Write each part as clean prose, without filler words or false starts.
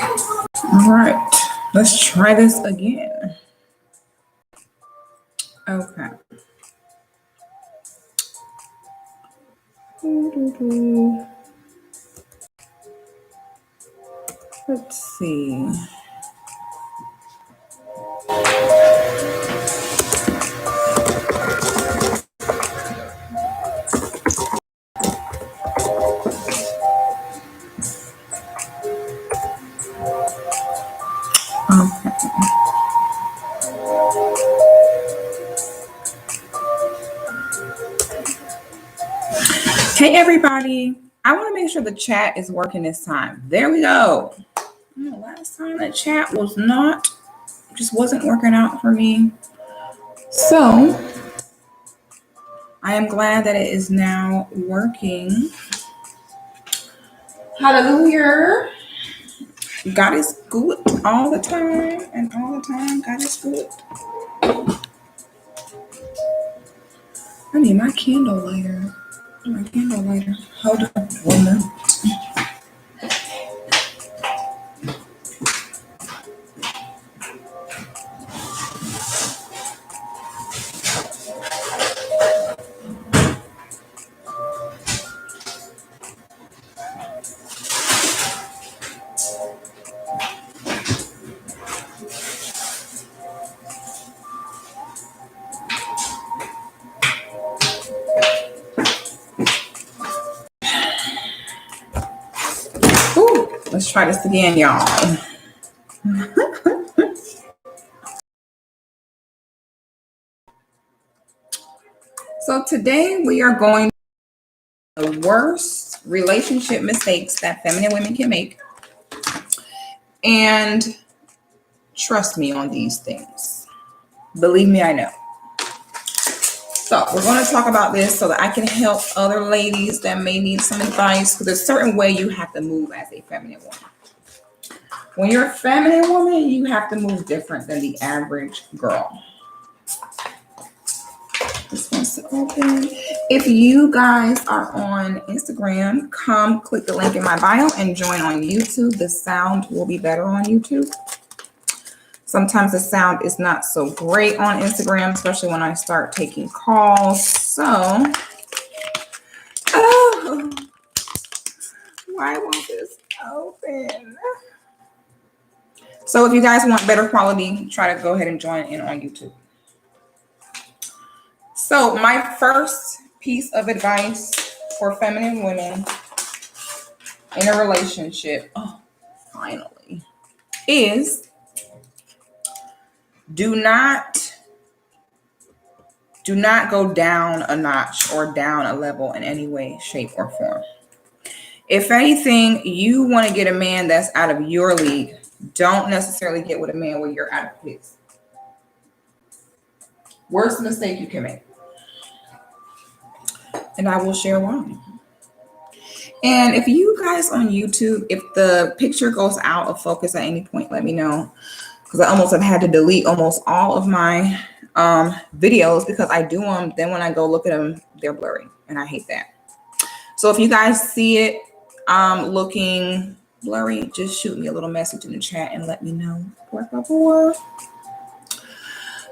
All right, let's try this again. Okay. Let's see. Okay. Hey everybody, I want to make sure the chat is working this time. There we go. Last time the chat was just wasn't working out for me. So I am glad that it is now working. Hallelujah. God is good all the time, and all the time God is good. I need my candle lighter. Hold on 1 minute. Let's try this again, y'all. So today we are going to the worst relationship mistakes that feminine women can make. And trust me on these things. Believe me, I know. So we're going to talk about this so that I can help other ladies that may need some advice. Because there's a certain way you have to move as a feminine woman. When you're a feminine woman, you have to move different than the average girl. This wants to open. If you guys are on Instagram, come click the link in my bio and join on YouTube. The sound will be better on YouTube. Sometimes the sound is not so great on Instagram, especially when I start taking calls. So, why won't this open? So if you guys want better quality, try to go ahead and join in on YouTube. So my first piece of advice for feminine women in a relationship, finally, is do not go down a notch or down a level in any way, shape, or form. If anything, you want to get a man that's out of your league. Don't necessarily get with a man where you're out of his. Worst mistake you can make. And I will share why. And if you guys on YouTube, if the picture goes out of focus at any point, let me know. Because I almost have had to delete almost all of my videos because I do them. Then when I go look at them, they're blurry. And I hate that. So if you guys see it looking blurry, just shoot me a little message in the chat and let me know. Por favor.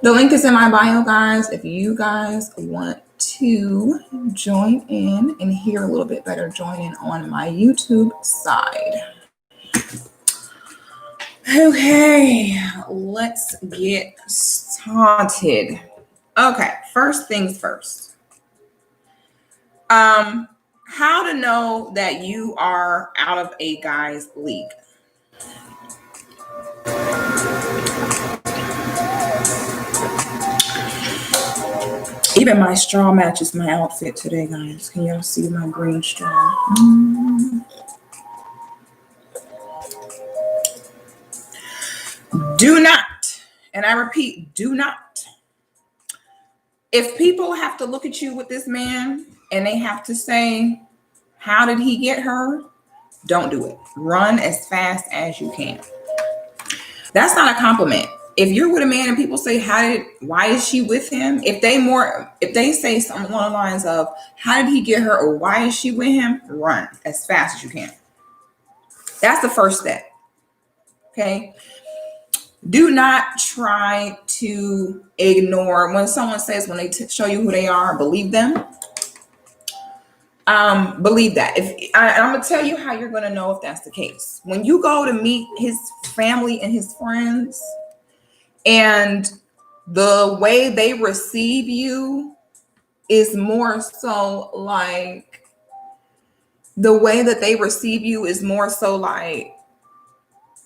The link is in my bio, guys. If you guys want to join in and hear a little bit better, join in on my YouTube side. Okay, let's get started. Okay, first things first. How to know that you are out of a guy's league. Even my straw matches my outfit today, guys. Can y'all see my green straw? Do not, and I repeat, do not. If people have to look at you with this man and they have to say, how did he get her? Don't do it. Run as fast as you can. That's not a compliment. If you're with a man and people say, why is she with him? If they say something along the lines of, how did he get her? Or why is she with him? Run as fast as you can. That's the first step. Okay. Do not try to ignore when someone says, when they show you who they are, believe them. Believe that. If I'm gonna tell you how you're gonna know if that's the case. When you go to meet his family and his friends, and the way they receive you is more so like the way that they receive you is more so like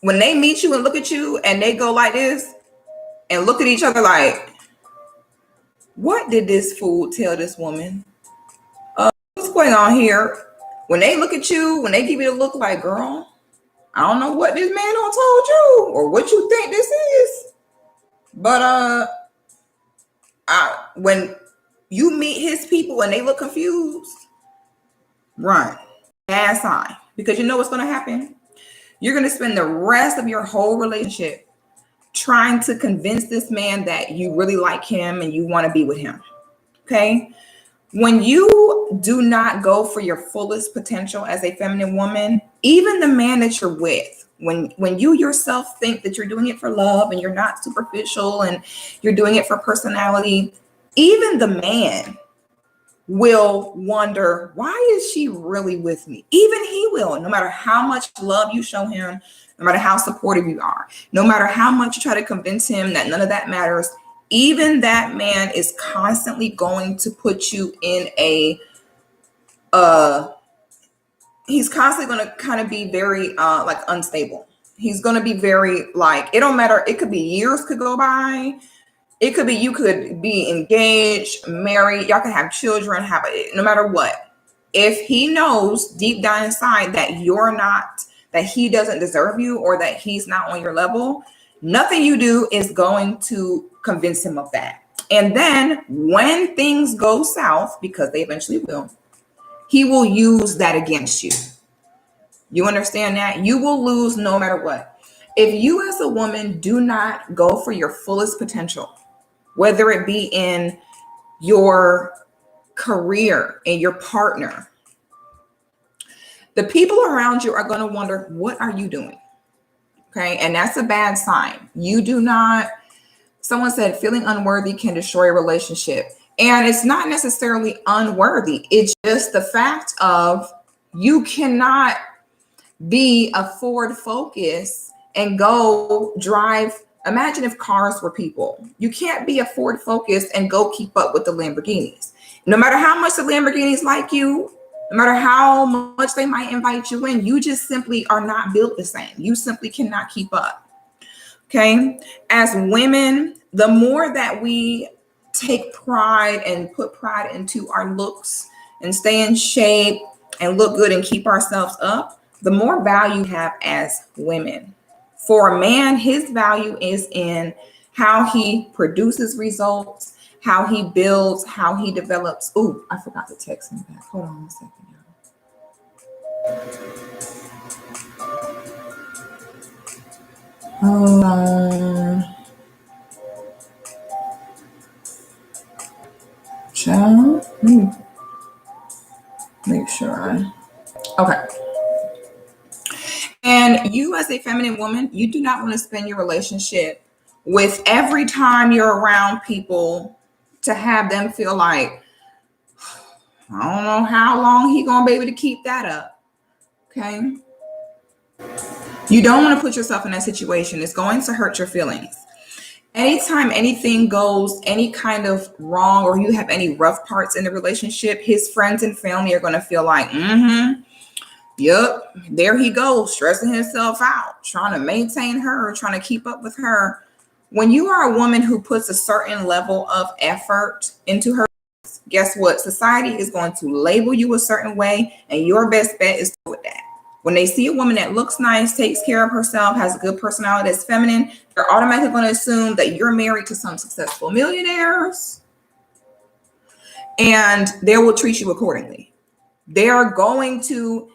when they meet you and look at you and they go like this and look at each other like, what did this fool tell this woman? What's going on here? When they look at you, when they give you the look like, girl, I don't know what this man done told you or what you think this is, but when you meet his people and they look confused, run. Bad sign. Because you know what's going to happen? You're going to spend the rest of your whole relationship trying to convince this man that you really like him and you want to be with him. Okay? When you do not go for your fullest potential as a feminine woman, even the man that you're with, when you yourself think that you're doing it for love and you're not superficial and you're doing it for personality, even the man will wonder, why is she really with me? Even he will, no matter how much love you show him, no matter how supportive you are, no matter how much you try to convince him that none of that matters, even that man is constantly going to put you in a, he's constantly going to kind of be very like unstable. He's going to be very like, it don't matter. It could be years could go by. It could be, you could be engaged, married, y'all can have children, no matter what. If he knows deep down inside that you're not, that he doesn't deserve you or that he's not on your level, nothing you do is going to convince him of that. And then when things go south, because they eventually will, he will use that against you. You understand that? You will lose no matter what. If you as a woman do not go for your fullest potential, whether it be in your career and your partner, the people around you are going to wonder, what are you doing? Okay. And that's a bad sign. You do not, someone said feeling unworthy can destroy a relationship. And it's not necessarily unworthy. It's just the fact of you cannot be a Ford Focus and go drive. Imagine if cars were people. You can't be a Ford Focus and go keep up with the Lamborghinis. No matter how much the Lamborghinis like you, no matter how much they might invite you in, you just simply are not built the same. You simply cannot keep up. Okay. As women, the more that we take pride and put pride into our looks and stay in shape and look good and keep ourselves up, the more value we have as women. For a man, his value is in how he produces results, how he builds, how he develops. Ooh, I forgot to text him back. Hold on a second, y'all. Hold on. Child, let me make sure okay. And you as a feminine woman, you do not want to spend your relationship with every time you're around people to have them feel like, I don't know how long he gonna be able to keep that up. Okay. You don't want to put yourself in that situation. It's going to hurt your feelings. Anytime anything goes any kind of wrong or you have any rough parts in the relationship, his friends and family are going to feel like, yep, there he goes, stressing himself out, trying to maintain her, trying to keep up with her. When you are a woman who puts a certain level of effort into her, guess what? Society is going to label you a certain way, and your best bet is to do that. When they see a woman that looks nice, takes care of herself, has a good personality, that's feminine, they're automatically going to assume that you're married to some successful millionaires, and they will treat you accordingly. They are going to,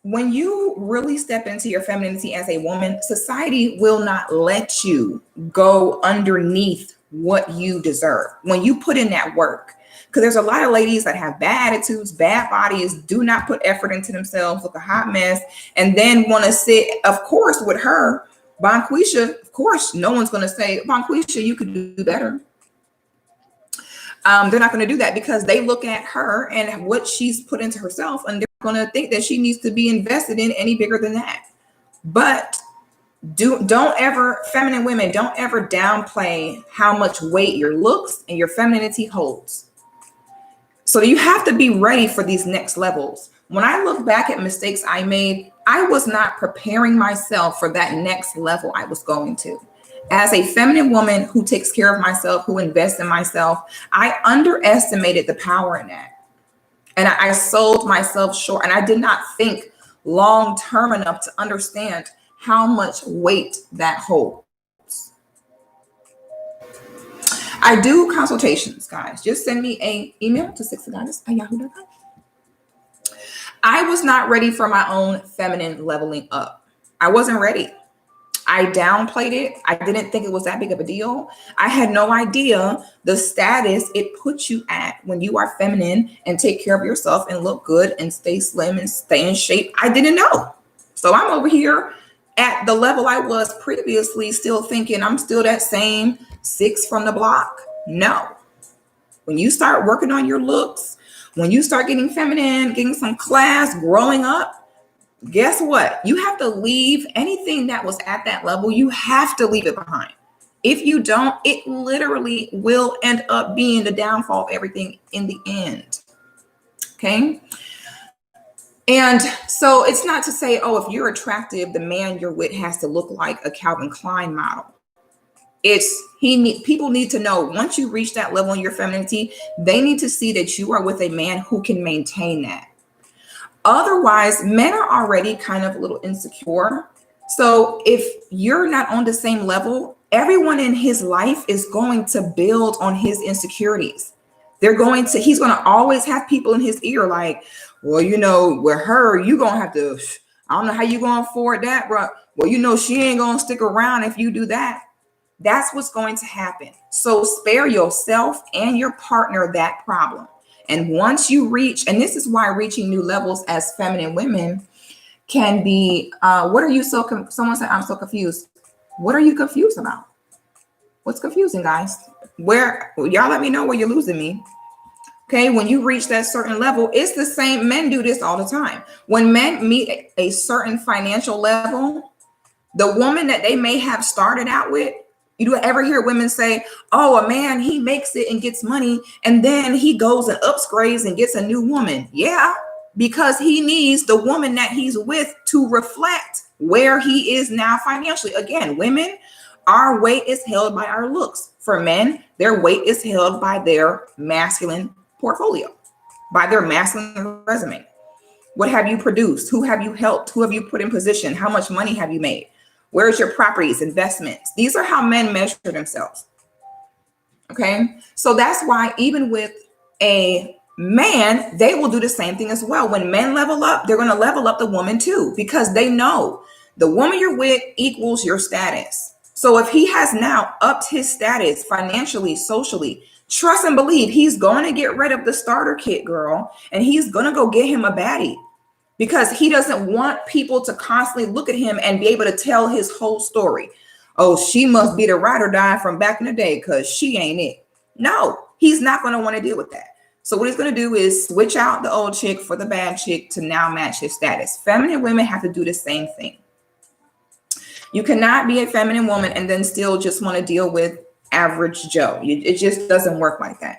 when you really step into your femininity as a woman, society will not let you go underneath what you deserve. When you put in that work, because there's a lot of ladies that have bad attitudes, bad bodies, do not put effort into themselves, look a hot mess, and then want to sit, of course, with her Bonquisha, of course, no one's going to say, Bonquisha, you could do better. They're not going to do that because they look at her and what she's put into herself, and they're going to think that she needs to be invested in any bigger than that. But don't ever, feminine women, don't ever downplay how much weight your looks and your femininity holds. So you have to be ready for these next levels. When I look back at mistakes I made, I was not preparing myself for that next level I was going to. As a feminine woman who takes care of myself, who invests in myself, I underestimated the power in that. And I sold myself short. And I did not think long term enough to understand how much weight that holds. I do consultations, guys. Just send me an email to sexygoddess@yahoo.com. I was not ready for my own feminine leveling up. I wasn't ready. I downplayed it. I didn't think it was that big of a deal. I had no idea the status it puts you at when you are feminine and take care of yourself and look good and stay slim and stay in shape. I didn't know. So I'm over here at the level I was previously, still thinking I'm still that same 6 from the block. No. When you start working on your looks, when you start getting feminine, getting some class, growing up, guess what? You have to leave anything that was at that level. You have to leave it behind. If you don't, it literally will end up being the downfall of everything in the end. Okay. And so it's not to say, oh, if you're attractive, the man you're with has to look like a Calvin Klein model. People need to know once you reach that level in your femininity, they need to see that you are with a man who can maintain that. Otherwise, men are already kind of a little insecure. So if you're not on the same level, everyone in his life is going to build on his insecurities. He's going to always have people in his ear like, well, with her, you going to have to, I don't know how you going to afford that, bro. Well, she ain't going to stick around if you do that. That's what's going to happen. So spare yourself and your partner that problem. And once you reach, and this is why reaching new levels as feminine women can be, someone said, I'm so confused. What are you confused about? What's confusing, guys? Y'all let me know where you're losing me. Okay, when you reach that certain level, it's the same. Men do this all the time. When men meet a certain financial level, the woman that they may have started out with, you do ever hear women say, oh, a man, he makes it and gets money, and then he goes and upgrades and gets a new woman. Yeah, because he needs the woman that he's with to reflect where he is now financially. Again, women, our weight is held by our looks. For men, their weight is held by their masculine portfolio, by their masculine resume. What have you produced? Who have you helped? Who have you put in position? How much money have you made? Where's your properties, investments? These are how men measure themselves. Okay. So that's why even with a man, they will do the same thing as well. When men level up, they're going to level up the woman too, because they know the woman you're with equals your status. So if he has now upped his status financially, socially, trust and believe he's going to get rid of the starter kit girl and he's going to go get him a baddie. Because he doesn't want people to constantly look at him and be able to tell his whole story. Oh, she must be the ride or die from back in the day because she ain't it. No, he's not going to want to deal with that. So what he's going to do is switch out the old chick for the bad chick to now match his status. Feminine women have to do the same thing. You cannot be a feminine woman and then still just want to deal with average Joe. It just doesn't work like that.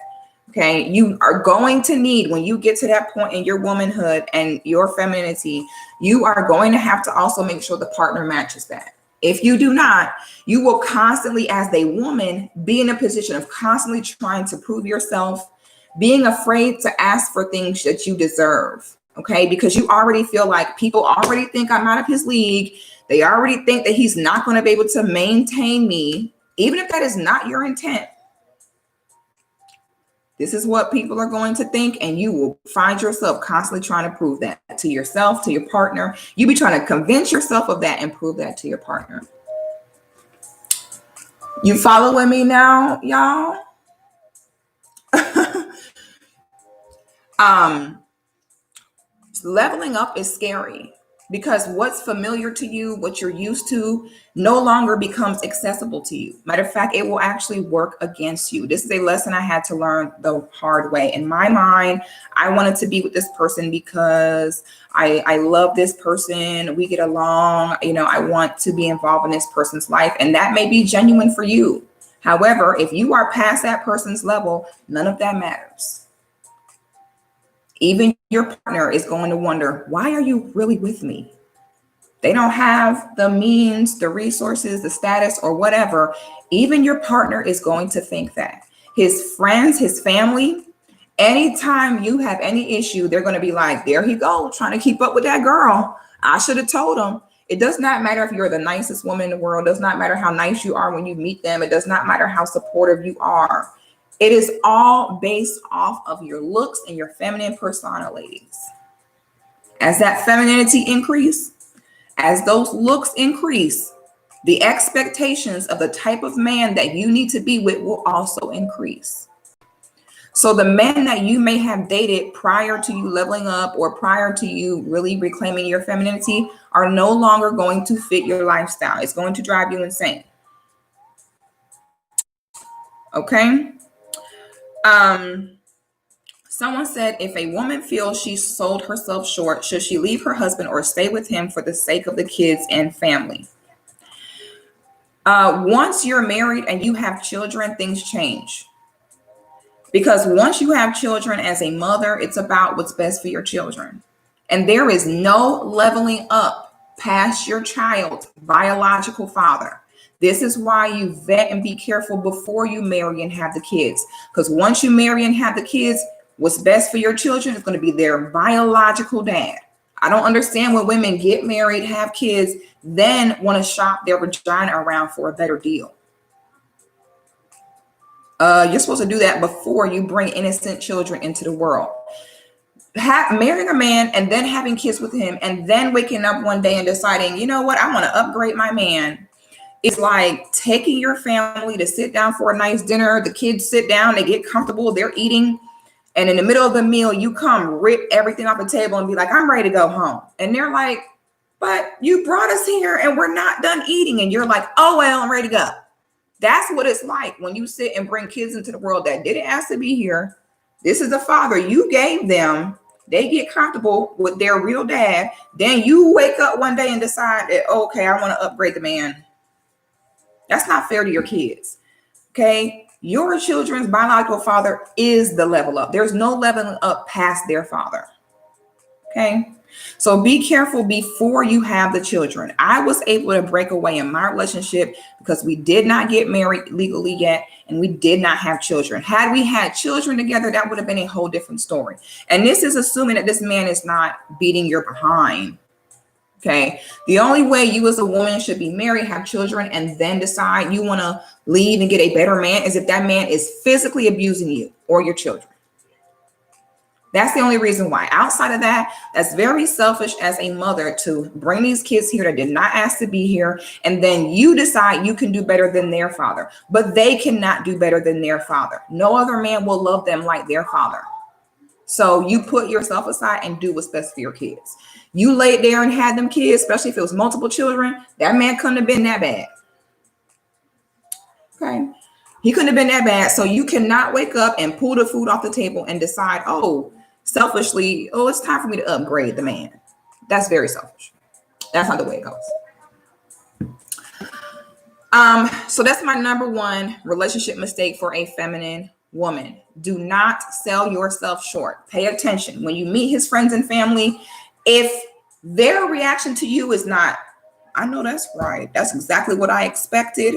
Okay, you are going to need, when you get to that point in your womanhood and your femininity, you are going to have to also make sure the partner matches that. If you do not, you will constantly, as a woman, be in a position of constantly trying to prove yourself, being afraid to ask for things that you deserve. Okay, because you already feel like people already think I'm out of his league. They already think that he's not going to be able to maintain me, even if that is not your intent. This is what people are going to think, and you will find yourself constantly trying to prove that to yourself, to your partner. You be trying to convince yourself of that and prove that to your partner. You following me now, y'all? Leveling up is scary. because what's familiar to you, what you're used to, no longer becomes accessible to you. Matter of fact, it will actually work against you. This is a lesson I had to learn the hard way. In my mind, I wanted to be with this person because I love this person. We get along. I want to be involved in this person's life. And that may be genuine for you. However, if you are past that person's level, none of that matters. Even your partner is going to wonder, why are you really with me? They don't have the means, the resources, the status, or whatever. Even your partner is going to think that. His friends, his family, anytime you have any issue, they're going to be like, there he goes, trying to keep up with that girl. I should have told him. It does not matter if you're the nicest woman in the world. It does not matter how nice you are when you meet them. It does not matter how supportive you are. It is all based off of your looks and your feminine persona, ladies. As that femininity increase, as those looks increase, the expectations of the type of man that you need to be with will also increase. So the men that you may have dated prior to you leveling up or prior to you really reclaiming your femininity are no longer going to fit your lifestyle. It's going to drive you insane. Okay? Someone said, if a woman feels she sold herself short, should she leave her husband or stay with him for the sake of the kids and family? Once you're married and you have children, things change. Because once you have children as a mother, it's about what's best for your children. And there is no leveling up past your child's biological father. This is why you vet and be careful before you marry and have the kids. Because once you marry and have the kids, what's best for your children is going to be their biological dad. I don't understand when women get married, have kids, then want to shop their vagina around for a better deal. You're supposed to do that before you bring innocent children into the world. Marrying a man and then having kids with him and then waking up one day and deciding, you know what, I want to upgrade my man. It's like taking your family to sit down for a nice dinner. The kids sit down, they get comfortable, they're eating. And in the middle of the meal, you come rip everything off the table and be like, I'm ready to go home. And they're like, but you brought us here and we're not done eating. And you're like, oh, well, I'm ready to go. That's what it's like when you sit and bring kids into the world that didn't ask to be here. This is the father you gave them. They get comfortable with their real dad. Then you wake up one day and decide that, okay, I want to upgrade the man. That's not fair to your kids. Okay. Your children's biological father is the level up. There's no leveling up past their father. Okay. So be careful before you have the children. I was able to break away in my relationship because we did not get married legally yet and we did not have children. Had we had children together, that would have been a whole different story. And this is assuming that this man is not beating your behind. Okay. The only way you as a woman should be married, have children, and then decide you want to leave and get a better man is if that man is physically abusing you or your children. That's the only reason why. Outside of that, that's very selfish as a mother to bring these kids here that did not ask to be here. And then you decide you can do better than their father, but they cannot do better than their father. No other man will love them like their father. So you put yourself aside and do what's best for your kids. You laid there and had them kids, especially if it was multiple children, that man couldn't have been that bad. Okay. He couldn't have been that bad. So you cannot wake up and pull the food off the table and decide, selfishly, it's time for me to upgrade the man. That's very selfish. That's not the way it goes. So that's my number one relationship mistake for a feminine woman. Do not sell yourself short. Pay attention. When you meet his friends and family, if their reaction to you is not, I know that's right, that's exactly what I expected.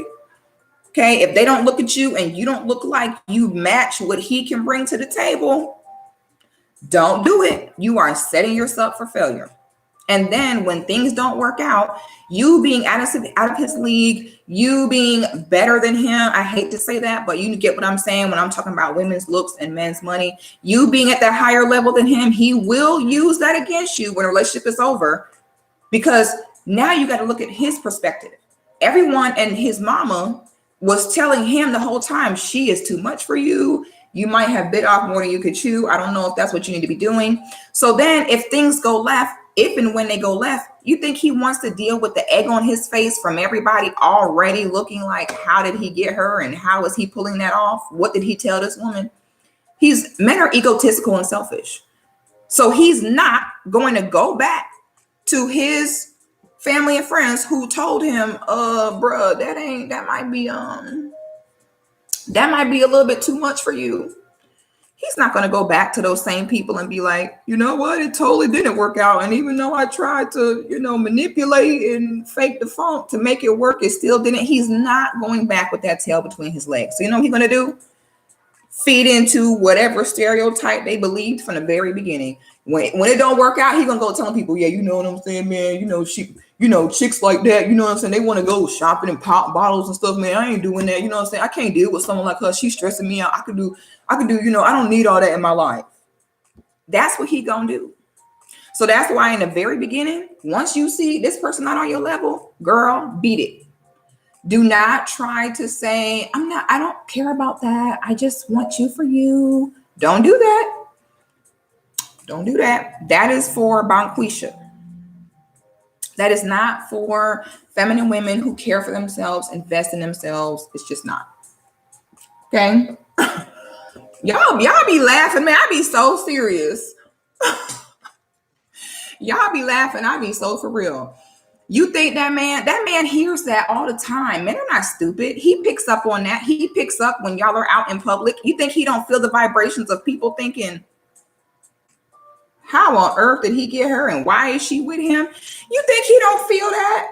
Okay, if they don't look at you and you don't look like you match what he can bring to the table, don't do it. You are setting yourself for failure. And then when things don't work out, you being out of his league, you being better than him. I hate to say that, but you get what I'm saying when I'm talking about women's looks and men's money. You being at that higher level than him, he will use that against you when a relationship is over, because now you got to look at his perspective. Everyone and his mama was telling him the whole time, she is too much for you. You might have bit off more than you could chew. I don't know if that's what you need to be doing. So then if things go left, if and when they go left, you think he wants to deal with the egg on his face from everybody already looking like, how did he get her and how is he pulling that off? What did he tell this woman? Men are egotistical and selfish. So he's not going to go back to his family and friends who told him, bruh, that might be a little bit too much for you. He's not going to go back to those same people and be like, you know what, it totally didn't work out. And even though I tried to, manipulate and fake the funk to make it work, it still didn't. He's not going back with that tail between his legs. So you know what he's going to do? Feed into whatever stereotype they believed from the very beginning. When it don't work out, he's going to go telling people, yeah, you know what I'm saying, man? Chicks like that, you know what I'm saying? They want to go shopping and pop bottles and stuff, man. I ain't doing that. You know what I'm saying? I can't deal with someone like her. She's stressing me out. I could do, I don't need all that in my life. That's what he gonna do. So that's why in the very beginning, once you see this person not on your level, girl, beat it. Do not try to say, I don't care about that. I just want you for you. Don't do that. Don't do that. That is for Bonquisha. That is not for feminine women who care for themselves, invest in themselves. It's just not. Okay. Y'all be laughing, man. I be so serious. Y'all be laughing. I be so for real. You think that man hears that all the time. Men are not stupid. He picks up on that. He picks up when y'all are out in public. You think he don't feel the vibrations of people thinking, how on earth did he get her and why is she with him? You think he don't feel that?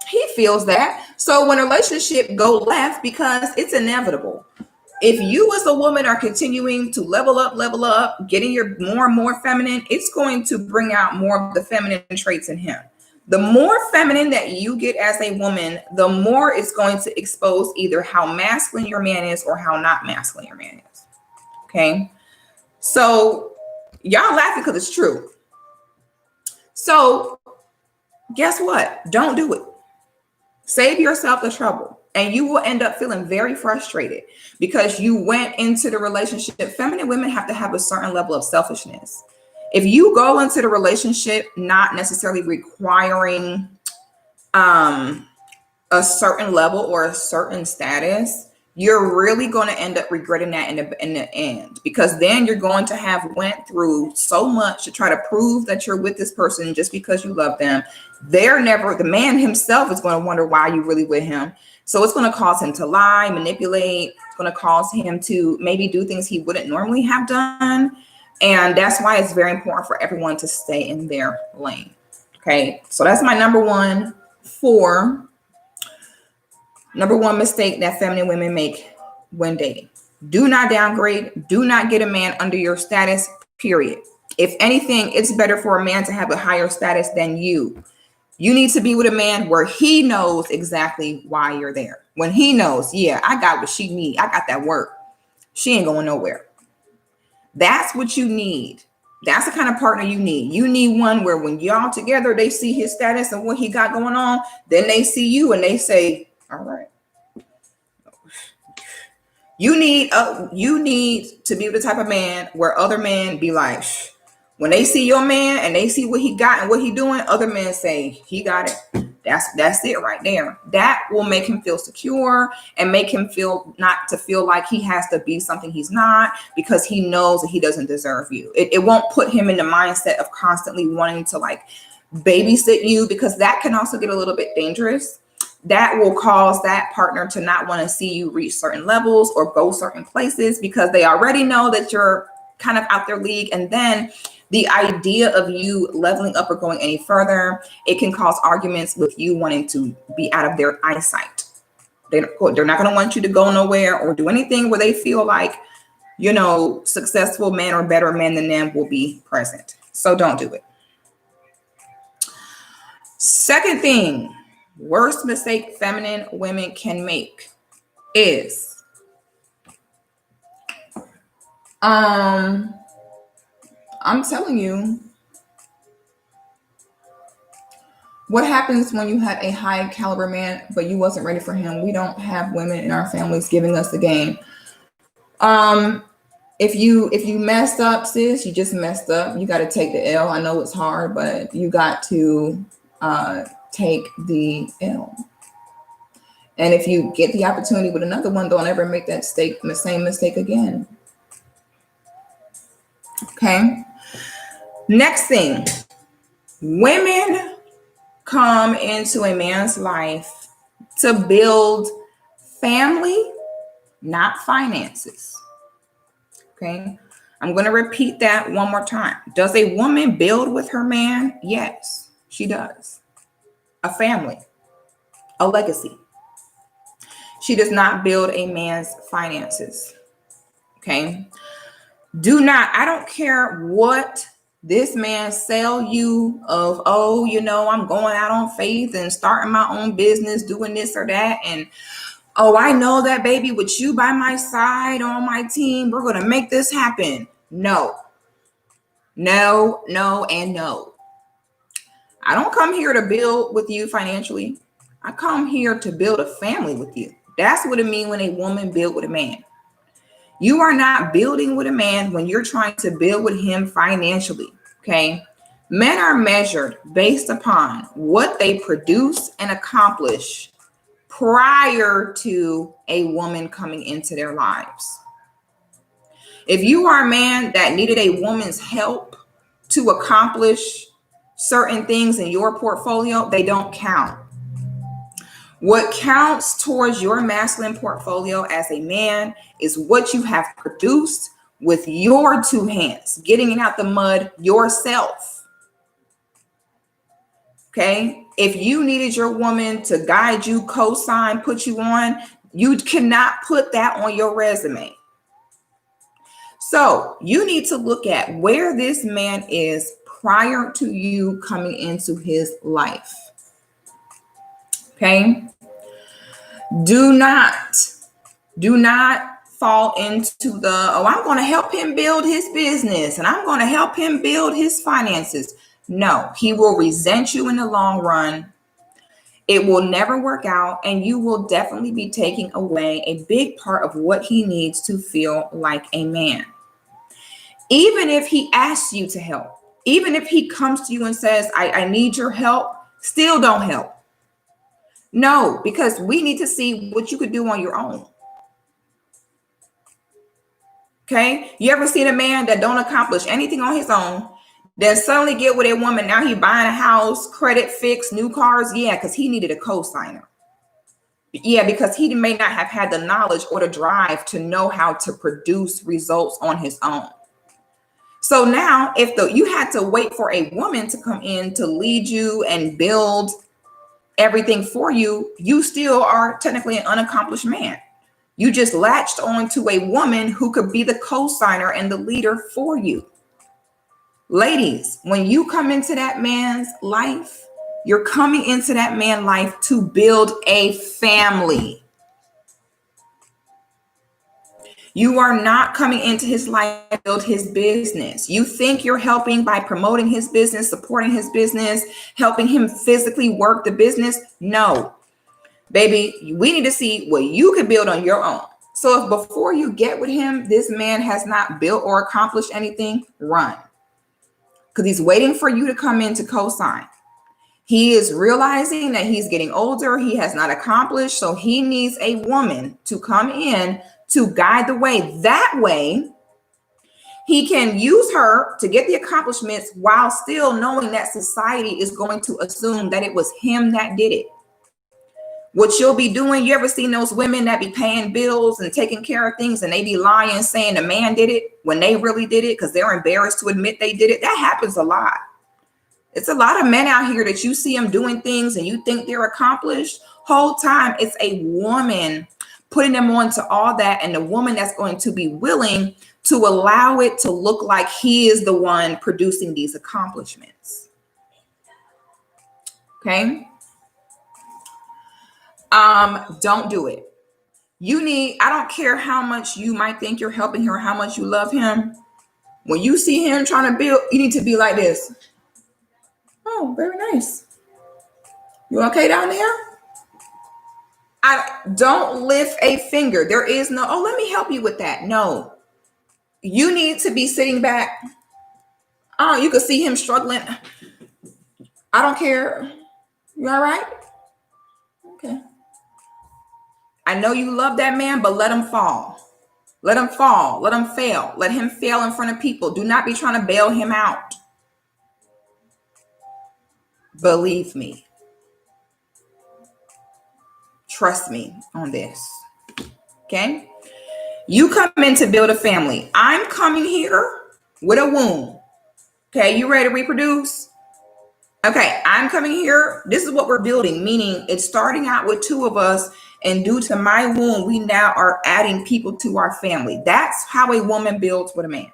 He feels that. So when a relationship go left, because it's inevitable. If you as a woman are continuing to level up, getting your more and more feminine, it's going to bring out more of the feminine traits in him. The more feminine that you get as a woman, the more it's going to expose either how masculine your man is or how not masculine your man is. Okay. So y'all laughing because it's true. So guess what? Don't do it. Save yourself the trouble. And you will end up feeling very frustrated because you went into the relationship. Feminine women have to have a certain level of selfishness. If you go into the relationship not necessarily requiring a certain level or a certain status, you're really going to end up regretting that in the end, because then you're going to have went through so much to try to prove that you're with this person just because you love them. The man himself is going to wonder why you really with him. So it's going to cause him to lie, manipulate. It's going to cause him to maybe do things he wouldn't normally have done. And that's why it's very important for everyone to stay in their lane. Okay. So that's my number one mistake that feminine women make when dating. Do not downgrade. Do not get a man under your status, period. If anything, it's better for a man to have a higher status than you. You need to be with a man where he knows exactly why you're there. When he knows, yeah, I got what she need. I got that work. She ain't going nowhere. That's what you need. That's the kind of partner you need. You need one where when y'all together, they see his status and what he got going on. Then they see you and they say, all right. You need to be the type of man where other men be like, shh. When they see your man and they see what he got and what he doing, other men say, he got it. That's it right there. That will make him feel secure and make him feel not to feel like he has to be something he's not, because he knows that he doesn't deserve you. It won't put him in the mindset of constantly wanting to like babysit you, because that can also get a little bit dangerous. That will cause that partner to not want to see you reach certain levels or go certain places, because they already know that you're kind of out their league. And then the idea of you leveling up or going any further, it can cause arguments with you wanting to be out of their eyesight. They're not going to want you to go nowhere or do anything where they feel like, successful men or better men than them will be present. So don't do it. Second thing, worst mistake feminine women can make is I'm telling you, what happens when you have a high caliber man, but you wasn't ready for him? We don't have women in our families giving us the game. If you messed up, sis, you just messed up. You got to take the L. I know it's hard, but you got to take the L. And if you get the opportunity with another one, don't ever make that the same mistake again. Okay. Next thing, women come into a man's life to build family, not finances. Okay. I'm going to repeat that one more time. Does a woman build with her man? Yes, she does. A family, a legacy. She does not build a man's finances. Okay. I don't care what this man sell you of, oh, I'm going out on faith and starting my own business, doing this or that. And, oh, I know that, baby, with you by my side on my team, we're going to make this happen. No, and no. I don't come here to build with you financially. I come here to build a family with you. That's what it means when a woman build with a man. You are not building with a man when you're trying to build with him financially, okay? Men are measured based upon what they produce and accomplish prior to a woman coming into their lives. If you are a man that needed a woman's help to accomplish certain things in your portfolio, they don't count. What counts towards your masculine portfolio as a man is what you have produced with your two hands, getting it out the mud yourself. Okay? If you needed your woman to guide you, co-sign, put you on, you cannot put that on your resume. So you need to look at where this man is prior to you coming into his life. Okay? Do not fall into I'm going to help him build his business and I'm going to help him build his finances. No, he will resent you in the long run. It will never work out, and you will definitely be taking away a big part of what he needs to feel like a man. Even if he asks you to help, even if he comes to you and says, I need your help, still don't help. No, because we need to see what you could do on your own. Okay. You ever seen a man that don't accomplish anything on his own, then suddenly get with a woman? Now he buying a house, credit fixed, new cars. Yeah, because he needed a co-signer. Yeah, because he may not have had the knowledge or the drive to know how to produce results on his own. So now if you had to wait for a woman to come in to lead you and build everything for you, you still are technically an unaccomplished man. You just latched on to a woman who could be the co-signer and the leader for you. Ladies, when you come into that man's life, you're coming into that man's life to build a family. You are not coming into his life to build his business. You think you're helping by promoting his business, supporting his business, helping him physically work the business. No. Baby, we need to see what you can build on your own. So if before you get with him, this man has not built or accomplished anything, run. Because he's waiting for you to come in to co-sign. He is realizing that he's getting older. He has not accomplished. So he needs a woman to come in to guide the way. That way, he can use her to get the accomplishments while still knowing that society is going to assume that it was him that did it. What you'll be doing, you ever seen those women that be paying bills and taking care of things and they be lying saying the man did it when they really did it because they're embarrassed to admit they did it? That happens a lot. It's a lot of men out here that you see them doing things and you think they're accomplished. Whole time it's a woman putting them on to all that, and the woman that's going to be willing to allow it to look like he is the one producing these accomplishments. Okay? Don't do it. I don't care how much you might think you're helping him or how much you love him. When you see him trying to build, you need to be like this. Oh, very nice. You okay down there? I don't lift a finger. There is no, oh, let me help you with that. No. You need to be sitting back. Oh, you can see him struggling. I don't care. You all right? Okay. I know you love that man, but let him fall. Let him fall. Let him fail. Let him fail in front of people. Do not be trying to bail him out. Believe me. Trust me on this. Okay? You come in to build a family. I'm coming here with a womb. Okay, you ready to reproduce? Okay, I'm coming here. This is what we're building, meaning it's starting out with two of us, and due to my womb, we now are adding people to our family. That's how a woman builds with a man.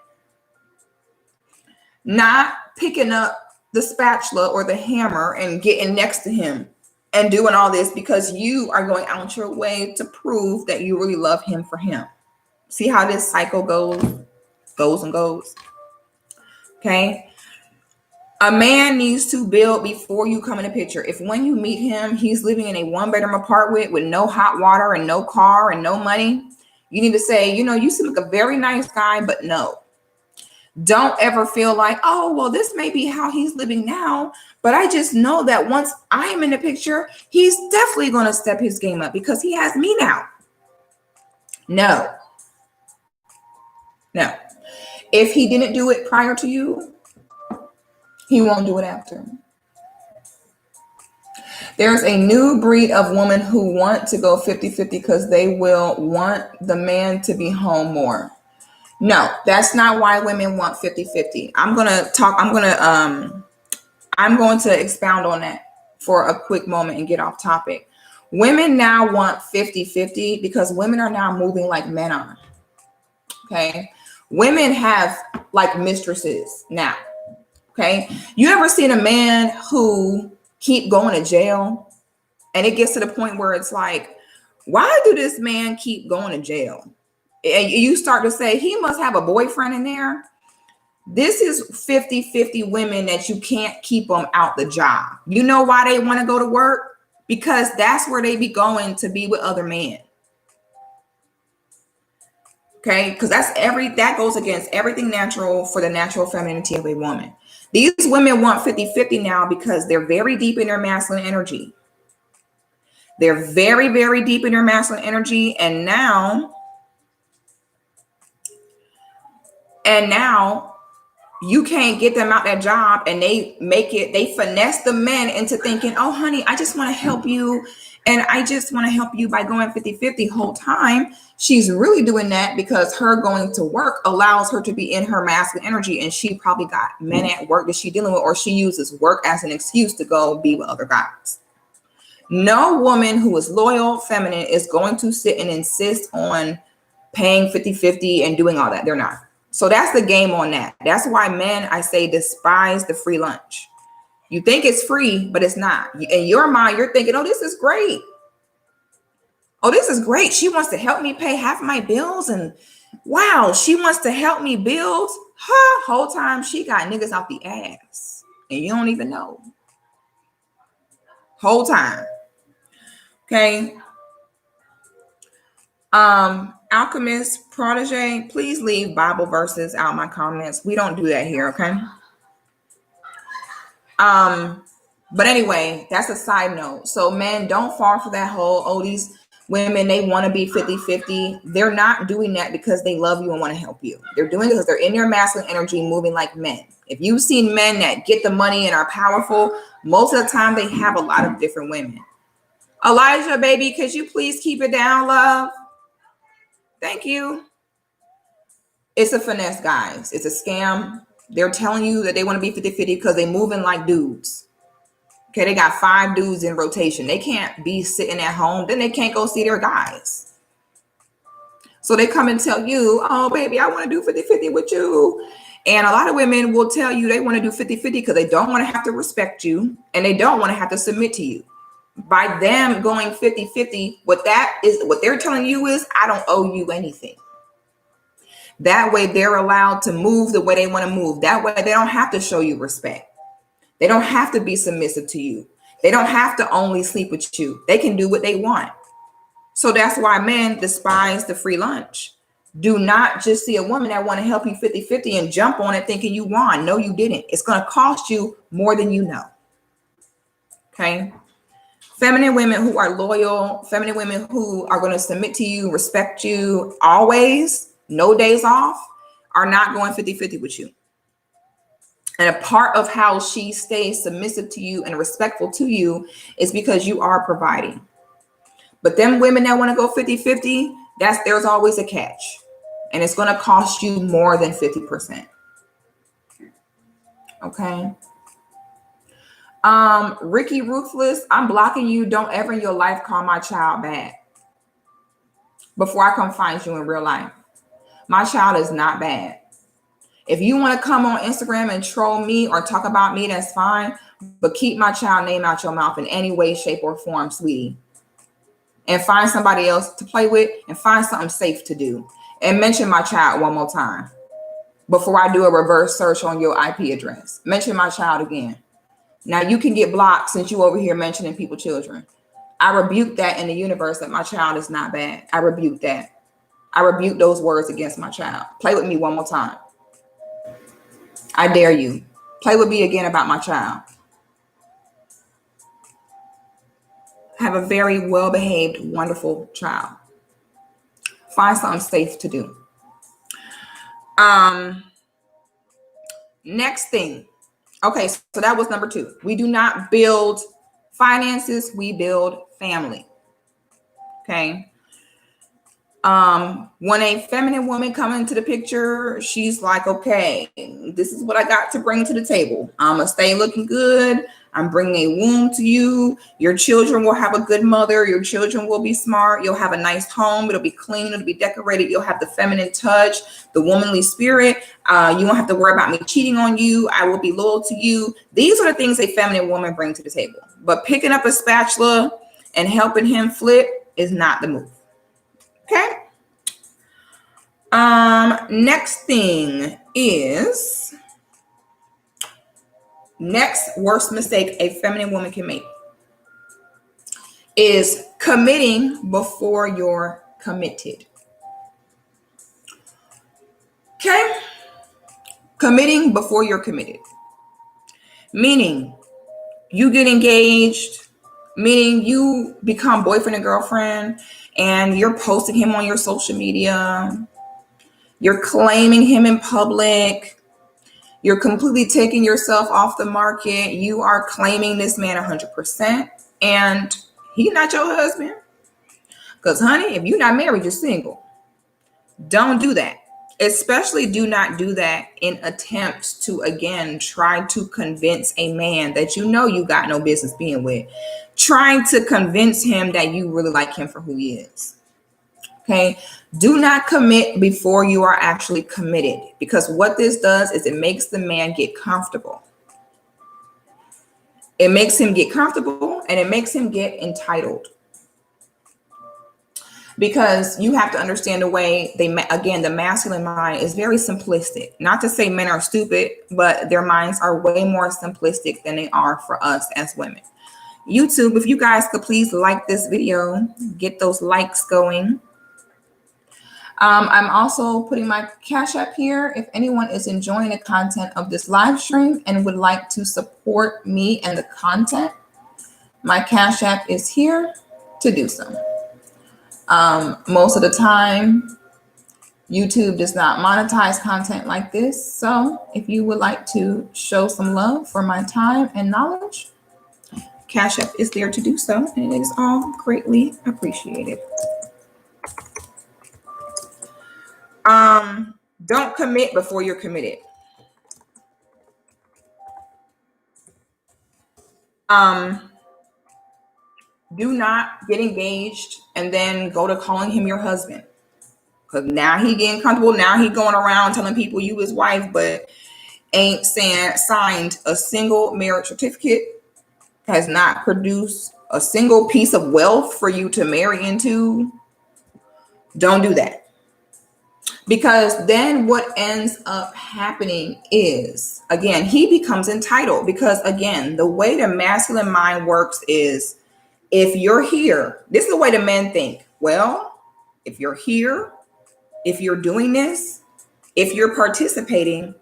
Not picking up the spatula or the hammer and getting next to him and doing all this because you are going out your way to prove that you really love him for him. See how this cycle goes and goes. Okay. A man needs to build before you come in the picture. If when you meet him, he's living in a 1-bedroom apartment with no hot water and no car and no money, you need to say, you seem like a very nice guy, but no. Don't ever feel like, oh, well, this may be how he's living now, but I just know that once I'm in the picture, he's definitely going to step his game up because he has me now. No. If he didn't do it prior to you, he won't do it after. There's a new breed of women who want to go 50-50 because they will want the man to be home more. No, that's not why women want 50-50. I'm going to expound on that for a quick moment and get off topic. Women now want 50-50 because women are now moving like men are. Okay. Women have like mistresses now. Okay. You ever seen a man who keep going to jail and it gets to the point where it's like, why do this man keep going to jail? And you start to say he must have a boyfriend in there. This is 50-50 women that you can't keep them out the job. You know why they want to go to work? Because that's where they be going to be with other men. Okay, because that goes against everything natural for the natural femininity of a woman. These women want 50-50 now because they're very deep in their masculine energy. They're very, very deep in their masculine energy. And now you can't get them out that job, and they finesse the men into thinking, oh, honey, I just want to help you. And I just want to help you by going 50-50 whole time. She's really doing that because her going to work allows her to be in her masculine energy. And she probably got men at work that she's dealing with, or she uses work as an excuse to go be with other guys. No woman who is loyal, feminine is going to sit and insist on paying 50-50 and doing all that. They're not. So that's the game on that. That's why men, I say, despise the free lunch. You think it's free, but it's not. In your mind, you're thinking, oh, this is great. Oh, this is great. She wants to help me pay half my bills. And wow, she wants to help me build. Whole time she got niggas out the ass. And you don't even know. Whole time. Okay. Alchemist protege, please leave Bible verses out my comments. We don't do that here, okay? But anyway, that's a side note. So men, don't fall for that whole, oh, these women, they want to be 50-50. They're not doing that because they love you and want to help you. They're doing it because they're in their masculine energy, moving like men. If you've seen men that get the money and are powerful, most of the time they have a lot of different women. Elijah, baby, could you please keep it down, love? Thank you. It's a finesse, guys. It's a scam. They're telling you that they want to be 50-50 because they're moving like dudes. Okay, they got 5 dudes in rotation. They can't be sitting at home. Then they can't go see their guys. So they come and tell you, oh, baby, I want to do 50-50 with you. And a lot of women will tell you they want to do 50-50 because they don't want to have to respect you and they don't want to have to submit to you. By them going 50-50, what they're telling you is, I don't owe you anything. That way they're allowed to move the way they want to move. That way they don't have to show you respect. They don't have to be submissive to you. They don't have to only sleep with you. They can do what they want. So that's why men despise the free lunch. Do not just see a woman that want to help you 50-50 and jump on it thinking you won. No, you didn't. It's going to cost you more than you know. Okay. Feminine women who are loyal, feminine women who are going to submit to you, respect you always, no days off, are not going 50-50 with you. And a part of how she stays submissive to you and respectful to you is because you are providing. But them women that want to go 50-50, there's always a catch. And it's going to cost you more than 50%. Okay. Ricky Ruthless, I'm blocking you. Don't ever in your life call my child bad before I come find you in real life. My child is not bad. If you want to come on Instagram and troll me or talk about me, that's fine. But keep my child name out your mouth in any way, shape, or form, sweetie. And find somebody else to play with and find something safe to do. And mention my child one more time before I do a reverse search on your IP address. Mention my child again. Now you can get blocked since you over here mentioning people's children. I rebuke that in the universe that my child is not bad. I rebuke that. I rebuke those words against my child. Play with me one more time. I dare you. Play with me again about my child. Have a very well-behaved, wonderful child. Find something safe to do. Next thing. Okay, so that was number 2. We do not build finances, we build family. Okay. When a feminine woman comes into the picture, she's like, okay, this is what I got to bring to the table. I'm going to stay looking good. I'm bringing a womb to you. Your children will have a good mother. Your children will be smart. You'll have a nice home. It'll be clean. It'll be decorated. You'll have the feminine touch, the womanly spirit. You won't have to worry about me cheating on you. I will be loyal to you. These are the things a feminine woman brings to the table. But picking up a spatula and helping him flip is not the move. Okay. Next thing is, next worst mistake a feminine woman can make is committing before you're committed. Okay. Committing before you're committed. Meaning you get engaged, meaning you become boyfriend and girlfriend, and you're posting him on your social media. You're claiming him in public. You're completely taking yourself off the market. You are claiming this man 100%, and he's not your husband. Because, honey, if you're not married, you're single. Don't do that. Especially do not do that in attempts to, again, try to convince a man that you know you got no business being with. Trying to convince him that you really like him for who he is. Okay. Do not commit before you are actually committed, because what this does is it makes the man get comfortable. It makes him get comfortable and it makes him get entitled. Because you have to understand the way the masculine mind is very simplistic. Not to say men are stupid, but their minds are way more simplistic than they are for us as women. YouTube, if you guys could please like this video, get those likes going. I'm also putting my Cash App here. If anyone is enjoying the content of this live stream and would like to support me and the content, my Cash App is here to do so. Most of the time, YouTube does not monetize content like this. So if you would like to show some love for my time and knowledge, Cash App is there to do so. And it is all greatly appreciated. Don't commit before you're committed. Do not get engaged and then go to calling him your husband. Because now he getting comfortable. Now he going around telling people you his wife, but ain't signed a single marriage certificate, has not produced a single piece of wealth for you to marry into. Don't do that. Because then what ends up happening is, again, he becomes entitled. Because, again, the way the masculine mind works is, if you're here, this is the way the men think. Well, if you're here, if you're doing this, if you're participating,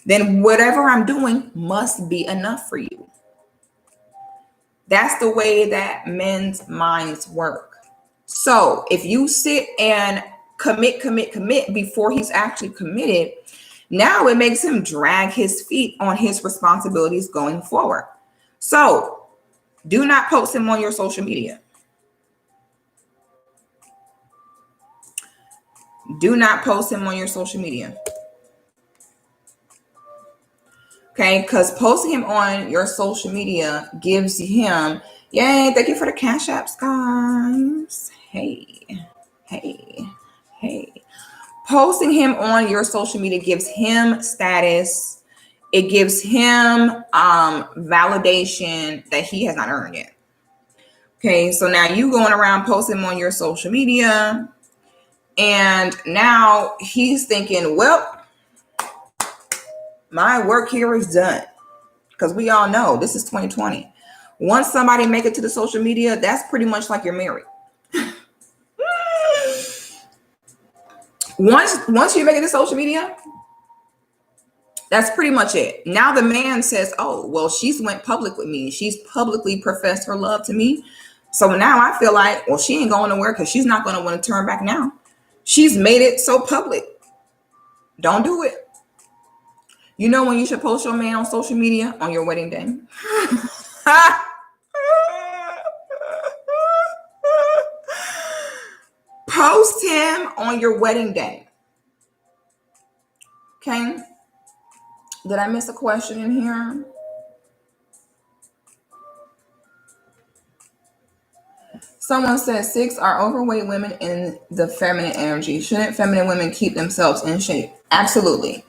then whatever I'm doing must be enough for you. That's the way that men's minds work. So if you sit and commit before he's actually committed, now it makes him drag his feet on his responsibilities going forward. So do not post him on your social media. Do not post him on your social media. Okay, because posting him on your social media gives him, yay, thank you for the cash apps, guys. Hey. Posting him on your social media gives him status. It gives him validation that he has not earned yet. Okay, so now you going around posting him on your social media, and now he's thinking, well, my work here is done. Because we all know this is 2020. Once somebody make it to the social media, that's pretty much like you're married. Once you make it to social media, that's pretty much it. Now the man says, oh, well, she's went public with me. She's publicly professed her love to me. So now I feel like, well, she ain't going nowhere because she's not going to want to turn back now. She's made it so public. Don't do it. You know when you should post your man on social media? On your wedding day. Post him on your wedding day. Okay. Did I miss a question in here? Someone says 6 are overweight women in the feminine energy. Shouldn't feminine women keep themselves in shape? Absolutely.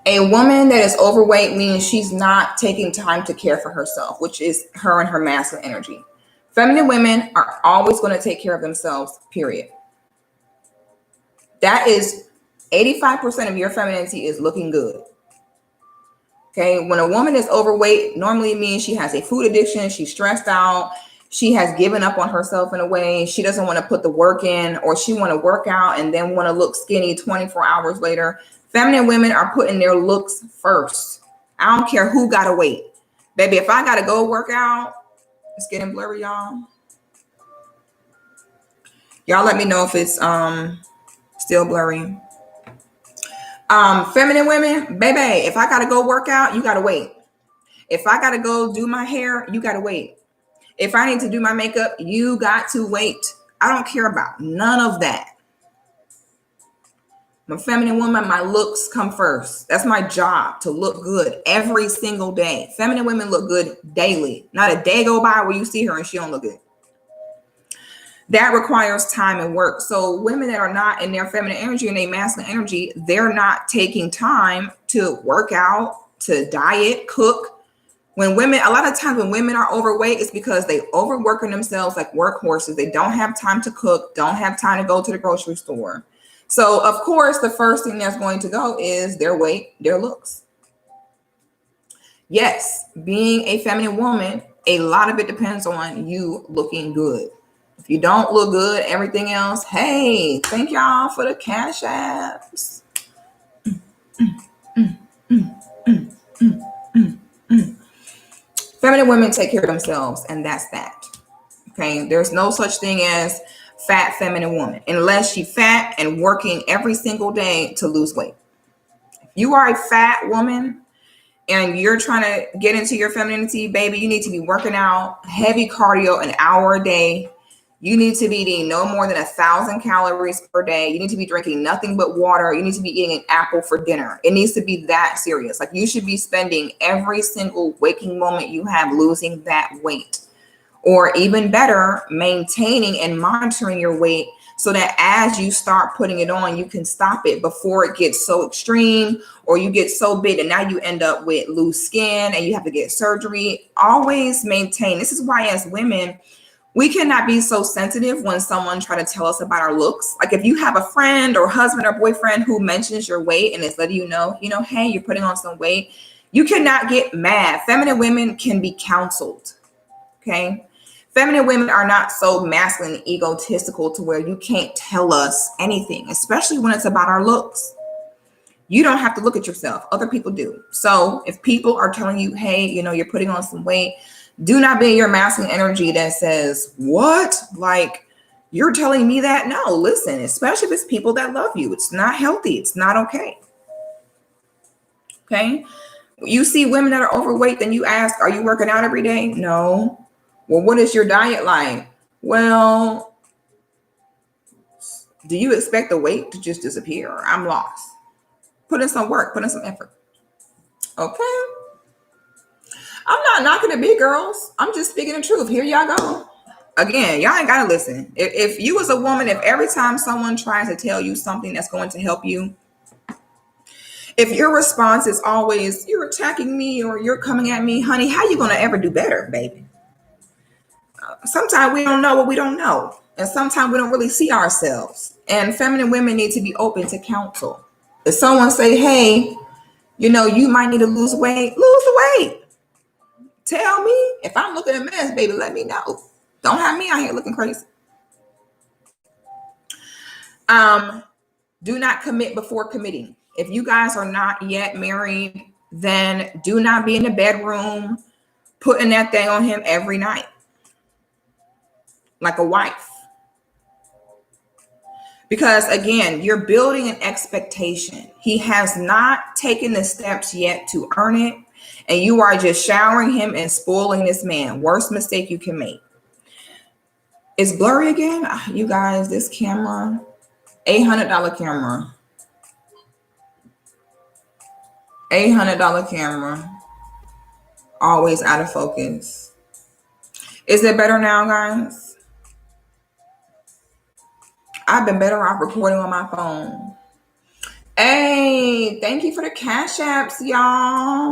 A woman that is overweight means she's not taking time to care for herself, which is her and her masculine energy. Feminine women are always going to take care of themselves, period. That is 85% of your femininity is looking good. Okay, when a woman is overweight, normally it means she has a food addiction, she's stressed out, she has given up on herself in a way, she doesn't want to put the work in, or she want to work out and then want to look skinny 24 hours later. Feminine women are putting their looks first. I don't care who gotta wait. Baby, if I gotta go work out, it's getting blurry, y'all. Y'all let me know if it's still blurry. Feminine women, baby, if I gotta go work out, you gotta wait. If I gotta go do my hair, you gotta wait. If I need to do my makeup, you got to wait. I don't care about none of that. I'm a feminine woman, my looks come first. That's my job, to look good every single day. Feminine women look good daily. Not a day go by where you see her and she don't look good. That requires time and work. So women that are not in their feminine energy and their masculine energy, they're not taking time to work out, to diet, cook. When women, a lot of times when women are overweight, it's because they overworking themselves like workhorses. They don't have time to cook, don't have time to go to the grocery store. So of course, the first thing that's going to go is their weight, their looks. Yes, being a feminine woman, a lot of it depends on you looking good. If you don't look good, everything else, hey, thank y'all for the cash apps. Feminine women take care of themselves, and that's that. Okay, there's no such thing as fat feminine woman unless she's fat and working every single day to lose weight. If you are a fat woman and you're trying to get into your femininity, baby, you need to be working out heavy cardio an hour a day. You need to be eating no more than 1,000 calories per day. You need to be drinking nothing but water. You need to be eating an apple for dinner. It needs to be that serious. Like you should be spending every single waking moment you have losing that weight. Or even better, maintaining and monitoring your weight so that as you start putting it on, you can stop it before it gets so extreme or you get so big and now you end up with loose skin and you have to get surgery. Always maintain. This is why as women, we cannot be so sensitive when someone try to tell us about our looks. Like if you have a friend or husband or boyfriend who mentions your weight and is letting you know, hey, you're putting on some weight, you cannot get mad. Feminine women can be counseled. Okay. Feminine women are not so masculine and egotistical to where you can't tell us anything, especially when it's about our looks. You don't have to look at yourself. Other people do. So if people are telling you, hey, you're putting on some weight, do not be in your masculine energy that says, what? Like, you're telling me that? No, listen, especially if it's people that love you. It's not healthy. It's not okay. Okay? You see women that are overweight, then you ask, are you working out every day? No. Well, what is your diet like? Well, do you expect the weight to just disappear? I'm lost. Put in some work, put in some effort. Okay. I'm not knocking the big girls. I'm just speaking the truth. Here y'all go. Again, y'all ain't gotta listen. If you as a woman, if every time someone tries to tell you something that's going to help you, if your response is always, you're attacking me or you're coming at me, honey, how you gonna ever do better, baby? Sometimes we don't know what we don't know. And sometimes we don't really see ourselves. And feminine women need to be open to counsel. If someone say, hey, you might need to lose weight, lose the weight. Tell me. If I'm looking a mess, baby, let me know. Don't have me out here looking crazy. Do not commit before committing. If you guys are not yet married, then do not be in the bedroom putting that thing on him every night like a wife. Because again, you're building an expectation. He has not taken the steps yet to earn it, and you are just showering him and spoiling this man. Worst mistake you can make. It's blurry again. You guys, this camera, $800 camera. $800 camera. Always out of focus. Is it better now, guys? I've been better off recording on my phone. Hey, thank you for the cash apps, y'all.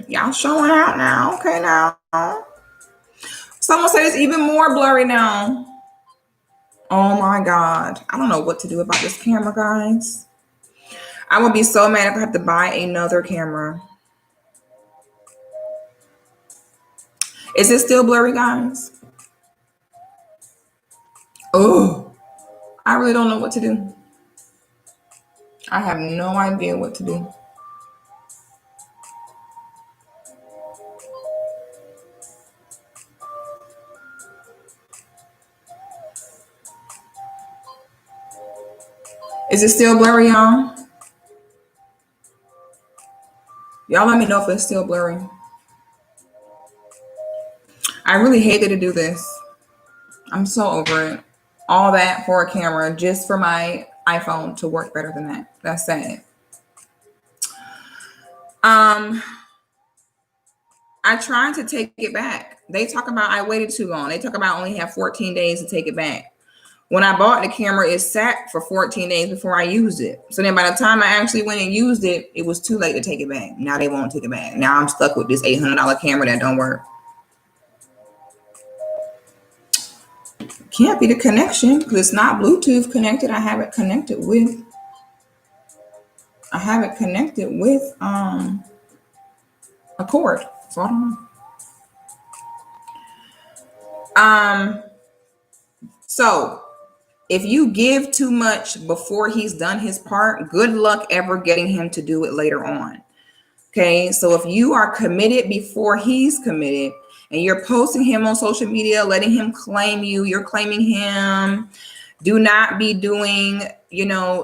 Y'all showing out now. Okay, now. Someone said it's even more blurry now. Oh my God. I don't know what to do about this camera, guys. I would be so mad if I have to buy another camera. Is it still blurry, guys? Oh, I really don't know what to do. I have no idea what to do. Is it still blurry, y'all? Y'all let me know if it's still blurry. I really hated to do this. I'm so over it. All that for a camera just for my iPhone to work better than that. That's sad. I tried to take it back. They talk about I waited too long. They talk about I only have 14 days to take it back. When I bought the camera, it sat for 14 days before I used it. So then by the time I actually went and used it, it was too late to take it back. Now they won't take it back. Now I'm stuck with this $800 camera that don't work. Can't be the connection because it's not Bluetooth connected. I have it connected with a cord. So I don't know. So if you give too much before he's done his part, good luck ever getting him to do it later on. Okay, so if you are committed before he's committed and you're posting him on social media, letting him claim you, you're claiming him, do not be doing,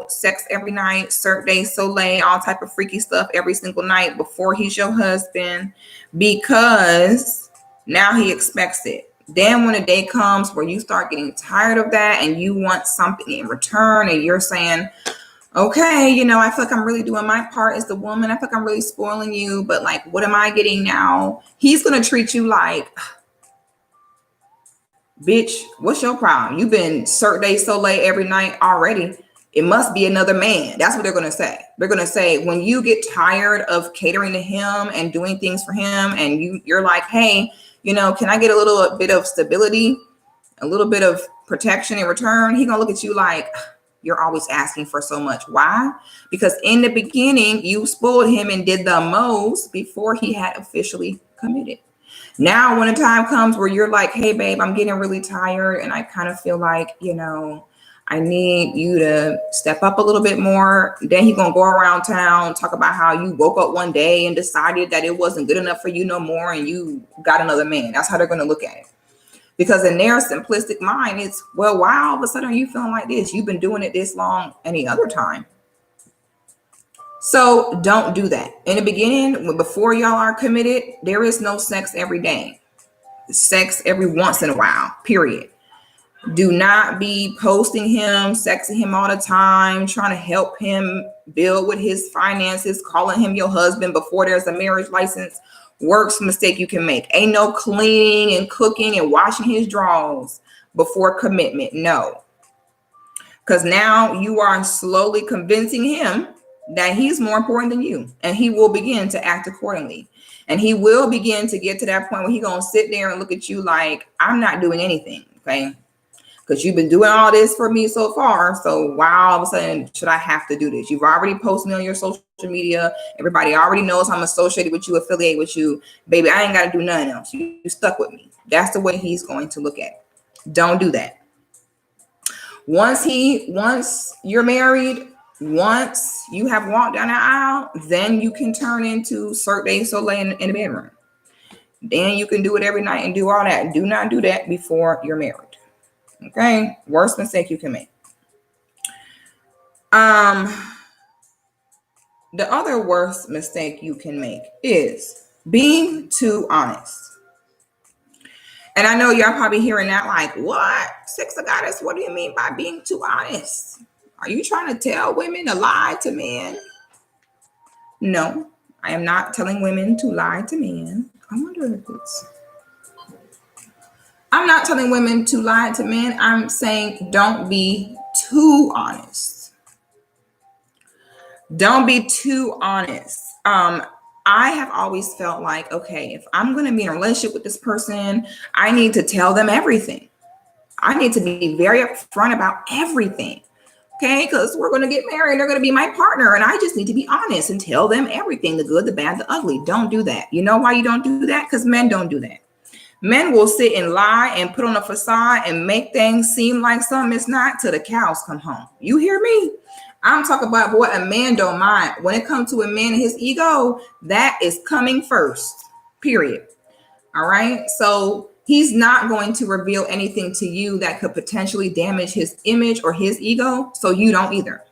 sex every night, Cirque du Soleil, all type of freaky stuff every single night before he's your husband, because now he expects it. Then when a day comes where you start getting tired of that and you want something in return and you're saying, okay, I feel like I'm really doing my part as the woman. I feel like I'm really spoiling you, but like, what am I getting now? He's going to treat you like, bitch, what's your problem? You've been Cirque du Soleil every night already. It must be another man. That's what they're going to say. They're going to say, when you get tired of catering to him and doing things for him and you're like, hey, can I get a little bit of stability, a little bit of protection in return? He's going to look at you like, you're always asking for so much. Why? Because in the beginning, you spoiled him and did the most before he had officially committed. Now, when the time comes where you're like, hey, babe, I'm getting really tired and I kind of feel like, I need you to step up a little bit more. Then he's going to go around town, talk about how you woke up one day and decided that it wasn't good enough for you no more and you got another man. That's how they're going to look at it. Because in their simplistic mind, it's, well, why all of a sudden are you feeling like this? You've been doing it this long any other time. So don't do that. In the beginning, before y'all are committed, there is no sex every day. Sex every once in a while, period. Do not be posting him, sexing him all the time, trying to help him build with his finances, calling him your husband before there's a marriage license. Worst mistake you can make. Ain't no cleaning and cooking and washing his drawers before commitment. No. Because now you are slowly convincing him that he's more important than you, and he will begin to act accordingly. And he will begin to get to that point where he's going to sit there and look at you like, I'm not doing anything, okay? Because you've been doing all this for me so far, so why all of a sudden should I have to do this? You've already posted me on your social media. Everybody already knows I'm associated with you, affiliated with you. Baby, I ain't got to do nothing else. You stuck with me. That's the way he's going to look at it. Don't do that. Once you're married, once you have walked down the aisle, then you can turn into Cirque du Soleil in the bedroom. Then you can do it every night and do all that. Do not do that before you're married. Okay? Worst mistake you can make. The other worst mistake you can make is being too honest. And I know y'all probably hearing that like, what? Sex of Goddess, what do you mean by being too honest? Are you trying to tell women to lie to men? No, I am not telling women to lie to men. I'm not telling women to lie to men. I'm saying don't be too honest. Don't be too honest. I have always felt like, okay, if I'm going to be in a relationship with this person, I need to tell them everything. I need to be very upfront about everything. Okay, because we're going to get married. They're going to be my partner. And I just need to be honest and tell them everything, the good, the bad, the ugly. Don't do that. You know why you don't do that? Because men don't do that. Men will sit and lie and put on a facade and make things seem like something it's not till the cows come home. You hear me? I'm talking about what a man don't mind. When it comes to a man and his ego, that is coming first, period. All right. So he's not going to reveal anything to you that could potentially damage his image or his ego. So you don't either.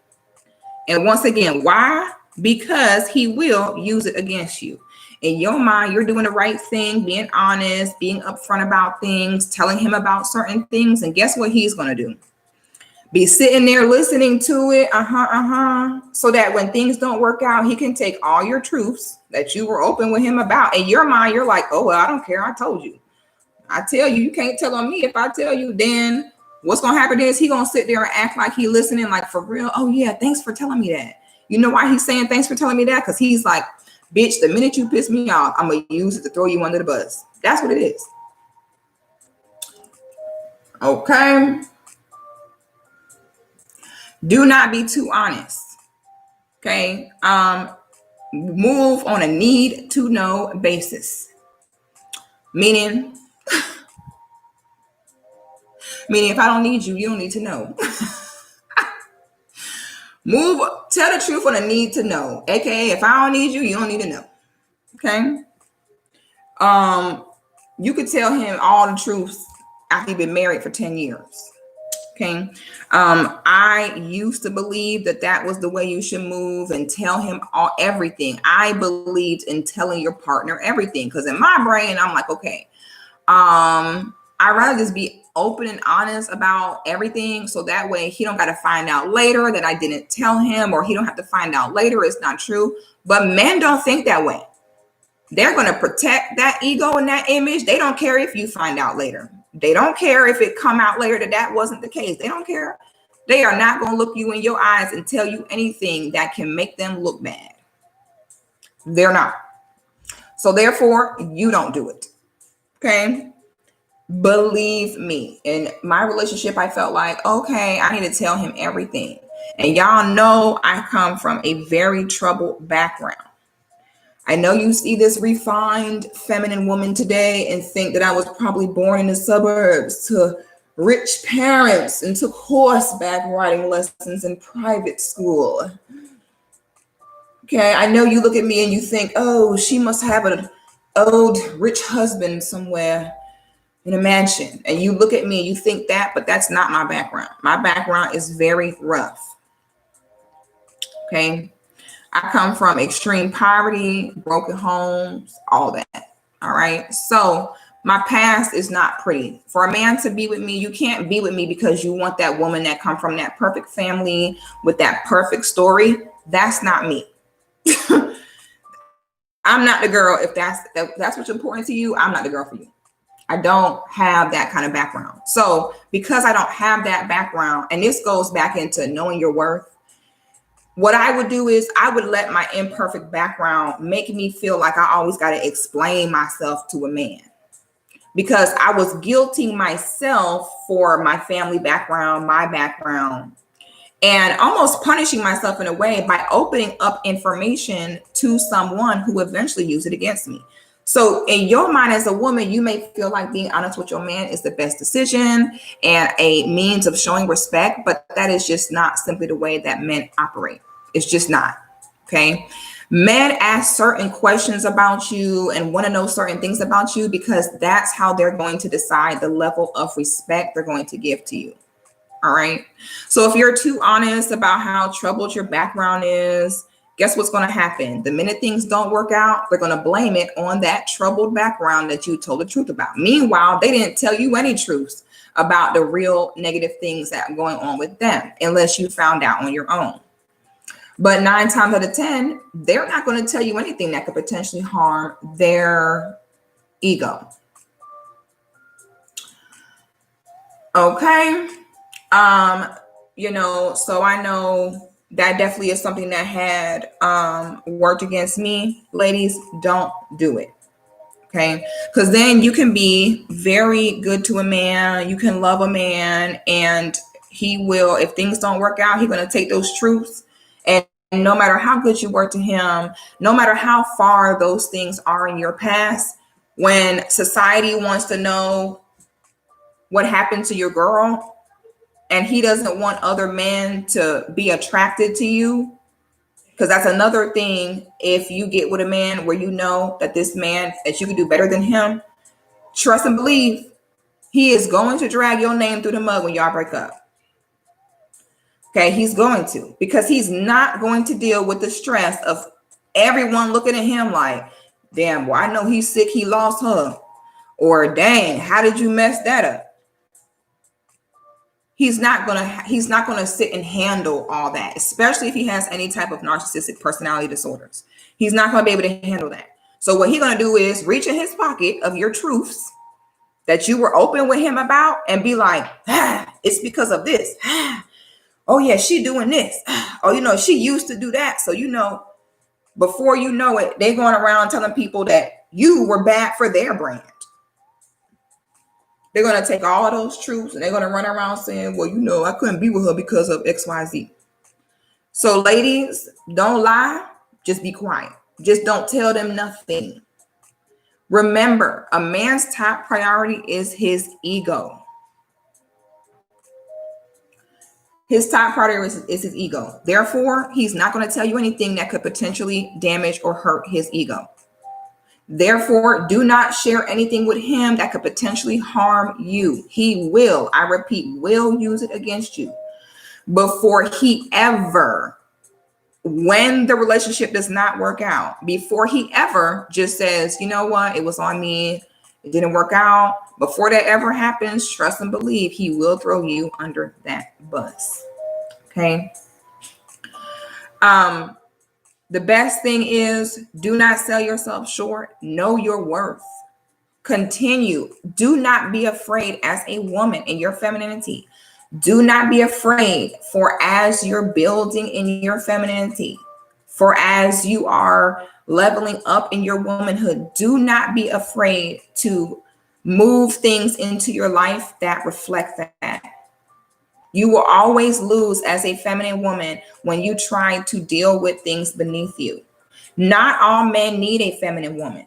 And once again, why? Because he will use it against you. In your mind, you're doing the right thing, being honest, being upfront about things, telling him about certain things. And guess what he's going to do? Be sitting there listening to it, so that when things don't work out, he can take all your truths that you were open with him about. In your mind, you're like, oh, well, I don't care. I told you. I tell you, you can't tell on me. If I tell you, then what's going to happen is he going to sit there and act like he listening, like, for real. Oh, yeah, thanks for telling me that. You know why he's saying thanks for telling me that? Because he's like, bitch, the minute you piss me off, I'm going to use it to throw you under the bus. That's what it is. Okay. Do not be too honest. Okay. Move on a need to know basis. Meaning if I don't need you, you don't need to know. Tell the truth on a need to know. AKA, if I don't need you, you don't need to know. Okay. You could tell him all the truth after you've been married for 10 years. Okay. I used to believe that was the way you should move and tell him everything. I believed in telling your partner everything because in my brain, I'm like, okay, I'd rather just be open and honest about everything. So that way he don't got to find out later that I didn't tell him, or he don't have to find out later it's not true. But men don't think that way. They're going to protect that ego and that image. They don't care if you find out later. They don't care if it come out later that wasn't the case. They don't care. They are not going to look you in your eyes and tell you anything that can make them look bad. They're not. So therefore, you don't do it. Okay. Believe me, in my relationship, I felt like, okay, I need to tell him everything. And y'all know I come from a very troubled background. I know you see this refined feminine woman today and think that I was probably born in the suburbs to rich parents and took horseback riding lessons in private school. Okay, I know you look at me and you think, oh, she must have an old rich husband somewhere in a mansion. And you look at me and you think that, but that's not my background. My background is very rough. Okay. I come from extreme poverty, broken homes, all that. All right. So my past is not pretty. For a man to be with me, you can't be with me because you want that woman that come from that perfect family with that perfect story. That's not me. I'm not the girl. If that's what's important to you, I'm not the girl for you. I don't have that kind of background. So because I don't have that background, and this goes back into knowing your worth, what I would do is I would let my imperfect background make me feel like I always got to explain myself to a man, because I was guilting myself for my family background, my background, and almost punishing myself in a way by opening up information to someone who eventually used it against me. So in your mind as a woman, you may feel like being honest with your man is the best decision and a means of showing respect, but that is just not simply the way that men operate. It's just not. Okay. Men ask certain questions about you and want to know certain things about you because that's how they're going to decide the level of respect they're going to give to you. All right. So if you're too honest about how troubled your background is, guess what's going to happen? The minute things don't work out, they're going to blame it on that troubled background that you told the truth about. Meanwhile, they didn't tell you any truths about the real negative things that are going on with them, unless you found out on your own. But 9 times out of 10, they're not going to tell you anything that could potentially harm their ego. Okay. So I know that definitely is something that had worked against me. Ladies, don't do it. Okay. Because then you can be very good to a man. You can love a man, and he will, if things don't work out, he's going to take those truths. And no matter how good you were to him, no matter how far those things are in your past, when society wants to know what happened to your girl, and he doesn't want other men to be attracted to you, because that's another thing. If you get with a man where you know that this man, that you can do better than him, trust and believe he is going to drag your name through the mud when y'all break up. Okay, he's going to, because he's not going to deal with the stress of everyone looking at him like, damn, well, I know he's sick, he lost her. Or dang, how did you mess that up? He's not gonna sit and handle all that, especially if he has any type of narcissistic personality disorders. He's not gonna be able to handle that. So what he's gonna do is reach in his pocket of your truths that you were open with him about and be like, it's because of this. Oh yeah, she doing this. Oh, she used to do that. So before you know it, they're going around telling people that you were bad for their brand. They're going to take all those truths and they're going to run around saying, well, I couldn't be with her because of XYZ. So ladies, don't lie. Just be quiet. Just don't tell them nothing. Remember, a man's top priority is his ego. His top priority is his ego. Therefore, he's not going to tell you anything that could potentially damage or hurt his ego. Therefore, do not share anything with him that could potentially harm you. He will, I repeat, will use it against you before he ever, when the relationship does not work out, before he ever just says, you know what, it was on me, it didn't work out. Before that ever happens, trust and believe he will throw you under that bus. Okay. The best thing is, do not sell yourself short. Know your worth. Continue. Do not be afraid as a woman in your femininity. Do not be afraid, for as you're building in your femininity, for as you are leveling up in your womanhood, do not be afraid to move things into your life that reflect that. You will always lose as a feminine woman when you try to deal with things beneath you. Not all men need a feminine woman.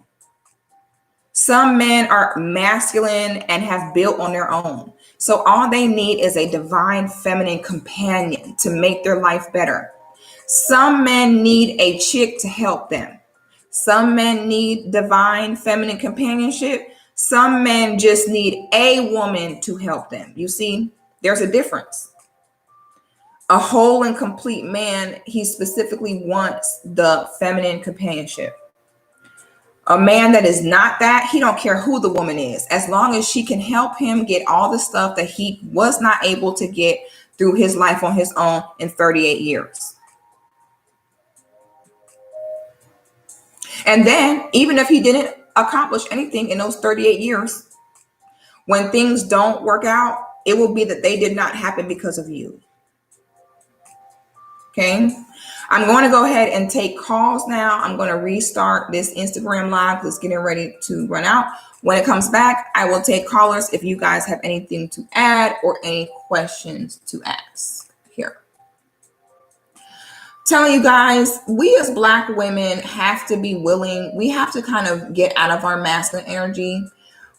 Some men are masculine and have built on their own. So all they need is a divine feminine companion to make their life better. Some men need a chick to help them. Some men need divine feminine companionship. Some men just need a woman to help them. You see, there's a difference. A whole and complete man, he specifically wants the feminine companionship. A man that is not that, he don't care who the woman is, as long as she can help him get all the stuff that he was not able to get through his life on his own in 38 years. And then, even if he didn't accomplish anything in those 38 years, when things don't work out, it will be that they did not happen because of you. Okay. I'm going to go ahead and take calls now. I'm going to restart this Instagram live because it's getting ready to run out. When it comes back, I will take callers if you guys have anything to add or any questions to ask here. Telling you guys, we as Black women have to be willing. We have to kind of get out of our masculine energy.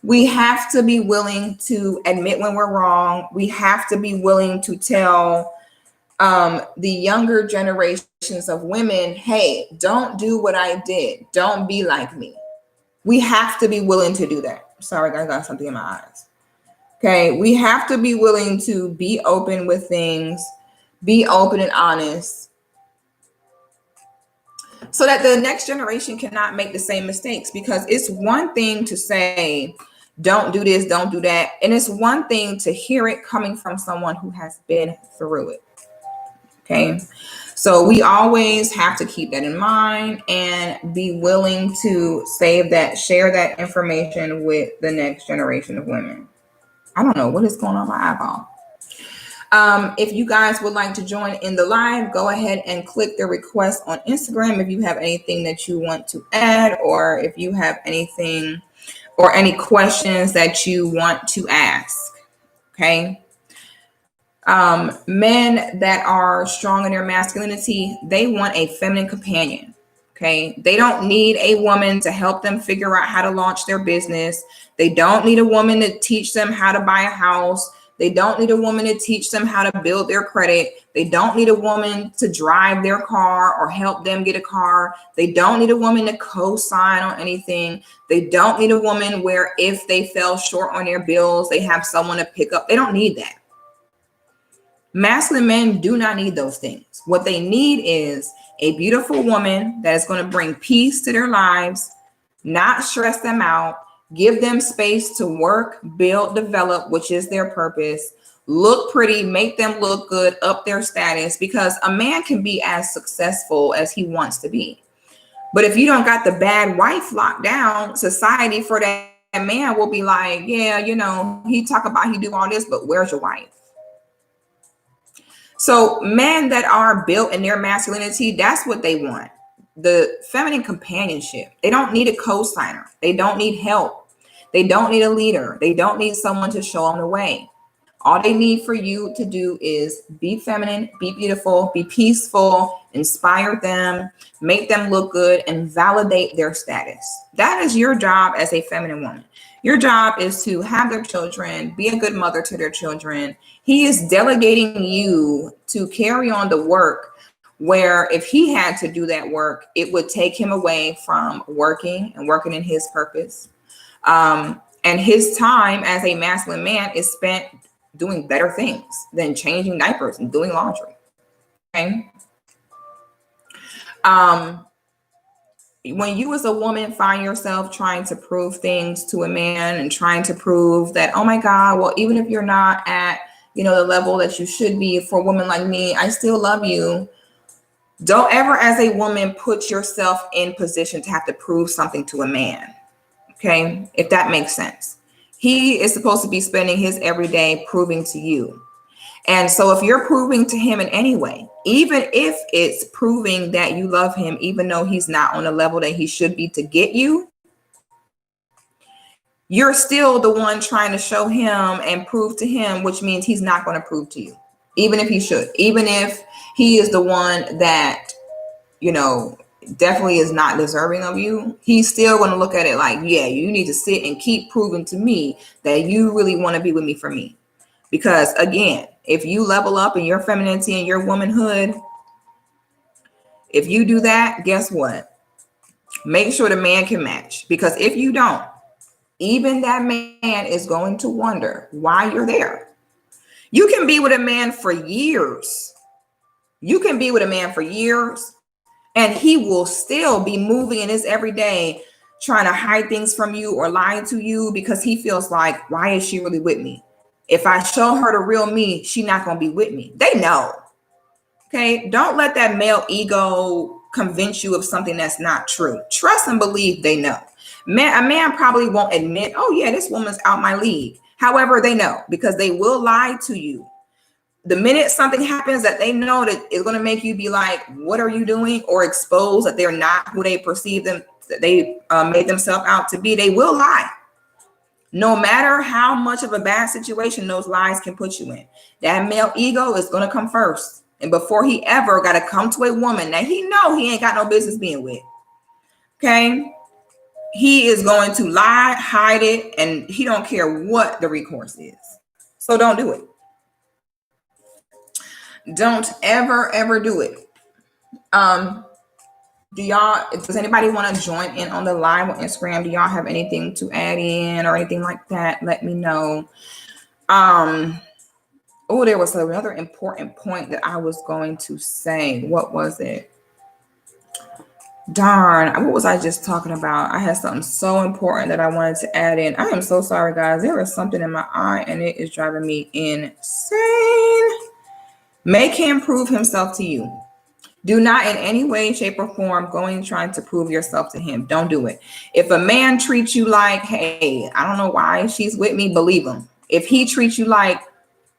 We have to be willing to admit when we're wrong. We have to be willing to tell the younger generations of women, hey, don't do what I did. Don't be like me. We have to be willing to do that. Sorry, I got something in my eyes. Okay, we have to be willing to be open with things, be open and honest, so that the next generation cannot make the same mistakes. Because it's one thing to say, don't do this, don't do that. And it's one thing to hear it coming from someone who has been through it. Okay, so we always have to keep that in mind and be willing to save that, share that information with the next generation of women. I don't know what is going on with my eyeball. If you guys would like to join in the live, go ahead and click the request on Instagram if you have anything that you want to add, or if you have anything or any questions that you want to ask. Okay. Men that are strong in their masculinity, they want a feminine companion. Okay. They don't need a woman to help them figure out how to launch their business. They don't need a woman to teach them how to buy a house. They don't need a woman to teach them how to build their credit. They don't need a woman to drive their car or help them get a car. They don't need a woman to co-sign on anything. They don't need a woman where if they fell short on their bills, they have someone to pick up. They don't need that. Masculine men do not need those things. What they need is a beautiful woman that is going to bring peace to their lives, not stress them out, give them space to work, build, develop, which is their purpose, look pretty, make them look good, up their status, because a man can be as successful as he wants to be. But if you don't got the bad wife locked down, society for that man will be like, yeah, you know, he talk about he do all this, but where's your wife? So men that are built in their masculinity, that's what they want. The feminine companionship. They don't need a co-signer. They don't need help. They don't need a leader. They don't need someone to show them the way. All they need for you to do is be feminine, be beautiful, be peaceful, inspire them, make them look good, and validate their status. That is your job as a feminine woman. Your job is to have their children, be a good mother to their children. He is delegating you to carry on the work where if he had to do that work, it would take him away from working and working in his purpose. And his time as a masculine man is spent doing better things than changing diapers and doing laundry. Okay. When you as a woman find yourself trying to prove things to a man and trying to prove that, oh my God, well, even if you're not at, you know, the level that you should be for a woman like me, I still love you. Don't ever as a woman put yourself in position to have to prove something to a man. Okay. If that makes sense. He is supposed to be spending his everyday proving to you. And so if you're proving to him in any way, even if it's proving that you love him, even though he's not on the level that he should be to get you, you're still the one trying to show him and prove to him, which means he's not going to prove to you, even if he should, even if he is the one that, you know, definitely is not deserving of you, he's still going to look at it like, yeah, you need to sit and keep proving to me that you really want to be with me for me. Because again, if you level up in your femininity and your womanhood, if you do that, guess what? Make sure the man can match. Because if you don't, even that man is going to wonder why you're there. You can be with a man for years. You can be with a man for years, and he will still be moving in his everyday, trying to hide things from you or lie to you because he feels like, why is she really with me? If I show her the real me, she's not going to be with me. They know. Okay. Don't let that male ego convince you of something that's not true. Trust and believe they know. A man probably won't admit, oh, yeah, this woman's out my league. However, they know because they will lie to you. The minute something happens that they know that is going to make you be like, what are you doing? Or expose that they're not who they perceive them, that they made themselves out to be, they will lie. No matter how much of a bad situation those lies can put you in, that male ego is going to come first. And before he ever got to come to a woman that he know he ain't got no business being with, okay, he is going to lie, hide it, and he don't care what the recourse is. So don't do it. Don't ever do it. Does anybody want to join in on the live on Instagram? Do y'all have anything to add in or anything like that? Let me know. There was another important point that I was going to say. What was it? Darn, what was I just talking about? I had something so important that I wanted to add in. I am so sorry, guys. There is something in my eye and it is driving me insane. Make him prove himself to you. Do not in any way, shape, or form trying to prove yourself to him. Don't do it. If a man treats you like, hey, I don't know why she's with me, believe him. If he treats you like,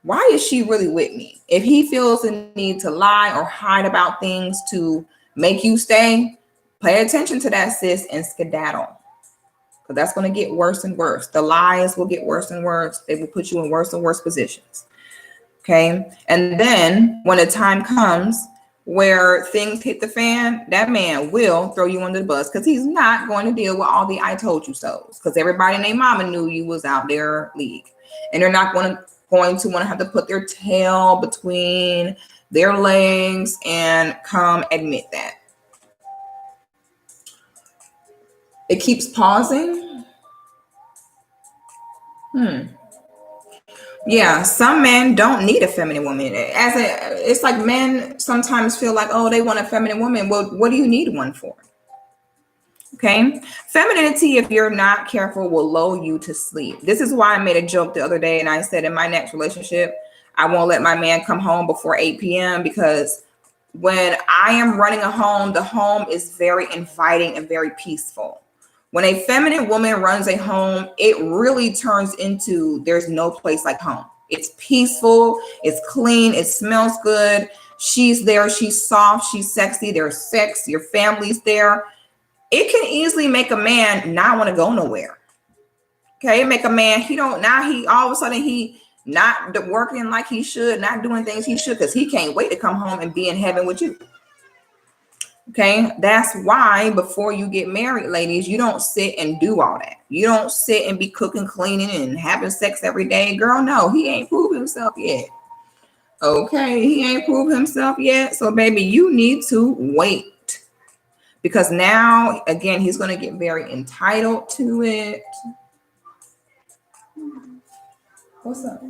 why is she really with me? If he feels the need to lie or hide about things to make you stay, pay attention to that, sis, and skedaddle. Because that's going to get worse and worse. The lies will get worse and worse. They will put you in worse and worse positions. Okay. And then when the time comes where things hit the fan, that man will throw you under the bus because he's not going to deal with all the I told you so's, because everybody and their mama knew you was out their league. And they're not going to want to have to put their tail between their legs and come admit that. It keeps pausing. Yeah, some men don't need a feminine woman. It's like men sometimes feel like, oh, they want a feminine woman. Well, what do you need one for? Okay. Femininity, if you're not careful, will lull you to sleep. This is why I made a joke the other day and I said in my next relationship, I won't let my man come home before 8 p.m. because when I am running a home, the home is very inviting and very peaceful. When a feminine woman runs a home, it really turns into there's no place like home. It's peaceful, it's clean, it smells good. She's there, she's soft, she's sexy, there's sex, your family's there. It can easily make a man not want to go nowhere. Okay, make a man, he all of a sudden he not working like he should, not doing things he should, because he can't wait to come home and be in heaven with you. Okay, that's why before you get married, ladies, you don't sit and do all that. You don't sit and be cooking, cleaning, and having sex every day. Girl, no, he ain't proved himself yet. Okay, he ain't proved himself yet. So, baby, you need to wait. Because now, again, he's going to get very entitled to it. What's up?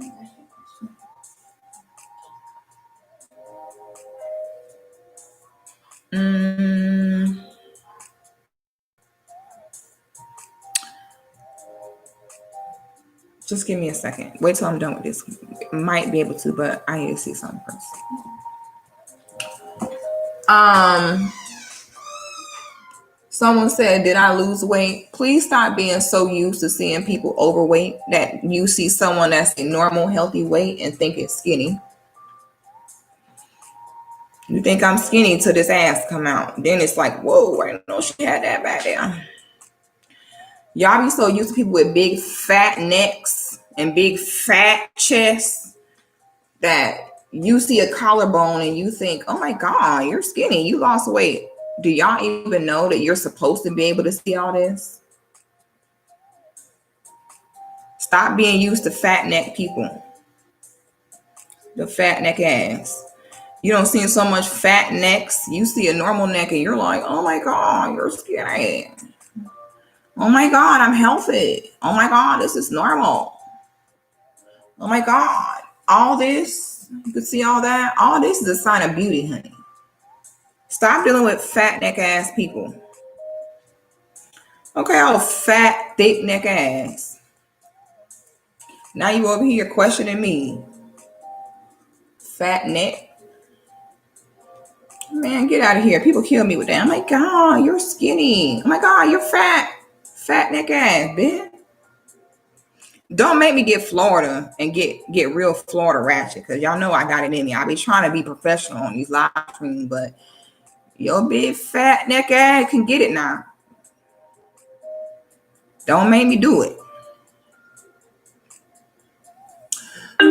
Just give me a second. Wait till I'm done with this. Might be able to, but I need to see something first. Someone said, did I lose weight? Please stop being so used to seeing people overweight that you see someone that's a normal, healthy weight and think it's skinny. You think I'm skinny till this ass come out. Then it's like, whoa, I didn't know she had that back there. Y'all be so used to people with big fat necks and big fat chests that you see a collarbone and you think, oh my God, you're skinny. You lost weight. Do y'all even know that you're supposed to be able to see all this? Stop being used to fat neck people. The fat neck ass. You don't see so much fat necks. You see a normal neck and you're like, oh my God, you're skinny. Oh my God, I'm healthy. Oh my God, this is normal. Oh my God, all this, you can see all that. All this is a sign of beauty, honey. Stop dealing with fat neck ass people. Okay, all fat, thick neck ass. Now you over here questioning me. Fat neck. Man, get out of here. People kill me with that. Oh my God, you're skinny. Oh my God, you're fat. Fat neck ass, bitch. Don't make me get Florida and get real Florida ratchet, because y'all know I got it in me. I be trying to be professional on these live streams, but your big fat neck ass can get it now. Don't make me do it. I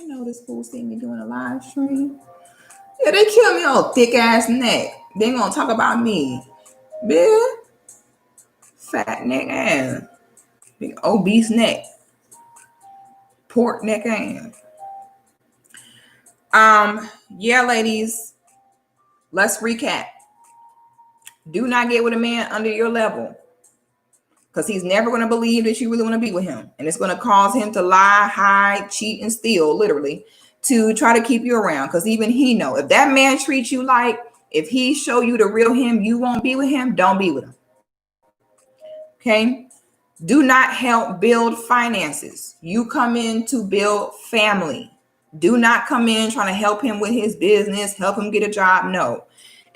know this fool see me doing a live stream. Yeah, they kill me on thick ass neck. They ain't gonna talk about me. Big fat neck ass. Big obese neck. Pork neck ass. Yeah, ladies. Let's recap. Do not get with a man under your level, because he's never going to believe that you really want to be with him. And it's going to cause him to lie, hide, cheat, and steal, literally, to try to keep you around. Because even he know, if that man treats you like, if he show you the real him, you won't be with him, don't be with him. Okay? Do not help build finances. You come in to build family. Do not come in trying to help him with his business, help him get a job. No.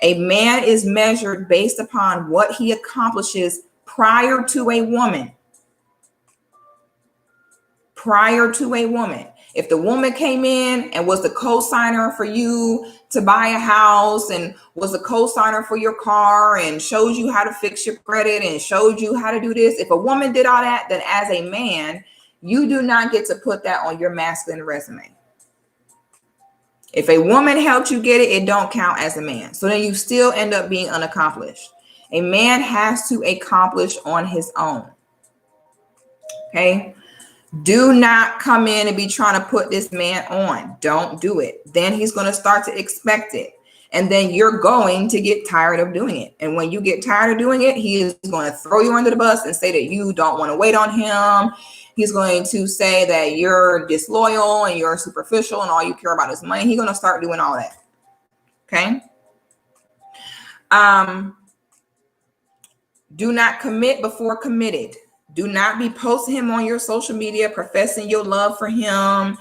A man is measured based upon what he accomplishes prior to a woman. Prior to a woman. If the woman came in and was the co-signer for you to buy a house and was a co-signer for your car and showed you how to fix your credit and showed you how to do this, if a woman did all that, then as a man, you do not get to put that on your masculine resume. If a woman helped you get it, it don't count as a man. So then you still end up being unaccomplished. A man has to accomplish on his own. Okay? Do not come in and be trying to put this man on. Don't do it. Then he's going to start to expect it. And then you're going to get tired of doing it. And when you get tired of doing it, he is going to throw you under the bus and say that you don't want to wait on him. He's going to say that you're disloyal and you're superficial and all you care about is money. He's going to start doing all that. Okay? Do not commit before committed. Do not be posting him on your social media, professing your love for him,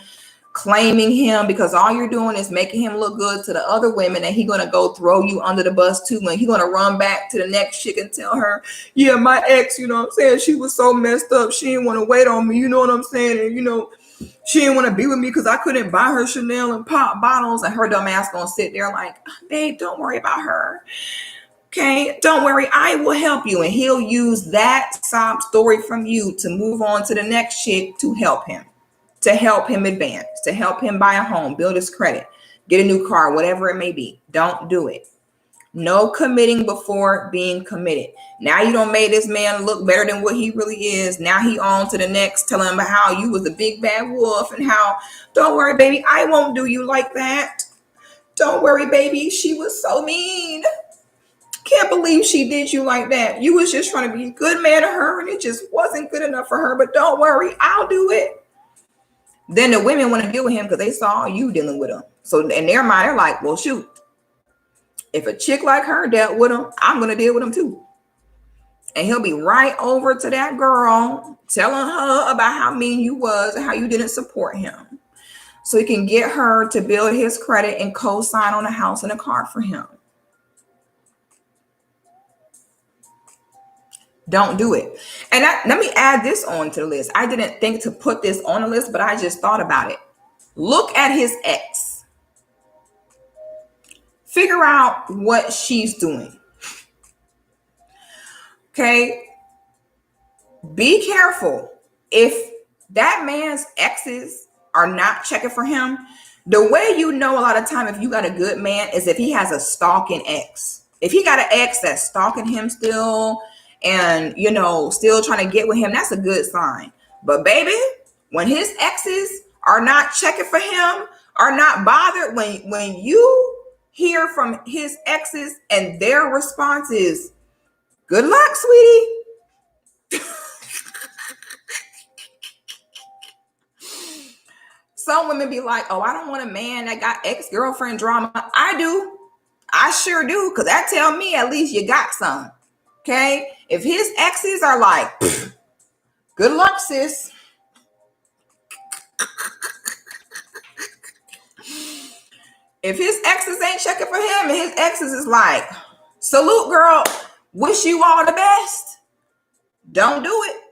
claiming him, because all you're doing is making him look good to the other women, and he's going to go throw you under the bus too. And he's going to run back to the next chick and tell her, yeah, my ex, you know what I'm saying, she was so messed up. She didn't want to wait on me. You know what I'm saying? And, you know, she didn't want to be with me because I couldn't buy her Chanel and pop bottles. And her dumb ass going to sit there like, babe, don't worry about her. Okay, don't worry, I will help you. And he'll use that sob story from you to move on to the next chick to help him advance, to help him buy a home, build his credit, get a new car, whatever it may be. Don't do it. No committing before being committed. Now you don't make this man look better than what he really is. Now he on to the next, telling him how you was a big bad wolf and how, don't worry, baby, I won't do you like that. Don't worry, baby, she was so mean. Can't believe she did you like that. You was just trying to be a good man to her and it just wasn't good enough for her. But don't worry, I'll do it. Then the women want to deal with him because they saw you dealing with him. So in their mind, they're like, well, shoot, if a chick like her dealt with him, I'm going to deal with him too. And he'll be right over to that girl, telling her about how mean you was and how you didn't support him. So he can get her to build his credit and co-sign on a house and a car for him. Don't do it. And let me add this on to the list. I didn't think to put this on the list, but I just thought about it. Look at his ex. Figure out what she's doing. Okay? Be careful. If that man's exes are not checking for him, The way you know a lot of time if you got a good man is if he has a stalking ex. If he got an ex that's stalking him still and, still trying to get with him, that's a good sign. But baby, when his exes are not checking for him, are not bothered, when you hear from his exes and their response is, good luck, sweetie. Some women be like, oh, I don't want a man that got ex-girlfriend drama. I do. I sure do, because that tell me at least you got some. Okay? If his exes are like, good luck, sis. If his exes ain't checking for him and his exes is like, salute, girl, wish you all the best, don't do it.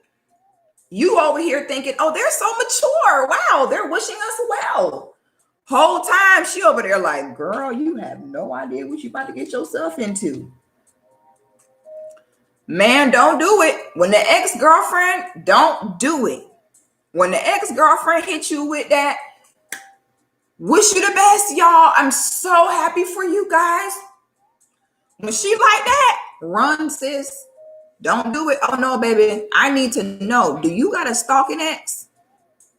You over here thinking, oh, they're so mature. Wow, they're wishing us well. Whole time she over there like, girl, you have no idea what you about to get yourself into. Man, don't do it. When the ex-girlfriend, don't do it. When the ex-girlfriend hits you with that, wish you the best, y'all. I'm so happy for you guys. When she like that, run, sis. Don't do it. Oh, no, baby. I need to know. Do you got a stalking ex?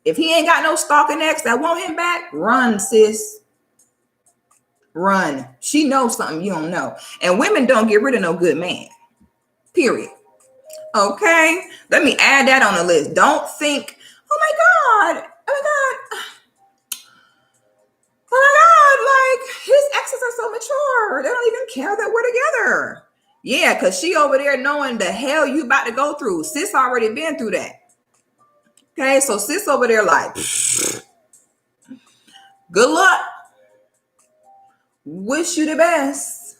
If he ain't got no stalking ex that want him back, run, sis. Run. She knows something you don't know. And women don't get rid of no good man. Period. Okay? Let me add that on the list. Don't think, oh my God. Like his exes are so mature. They don't even care that we're together. Yeah, because she over there knowing the hell you about to go through. Sis already been through that. Okay, so sis over there like, good luck. Wish you the best.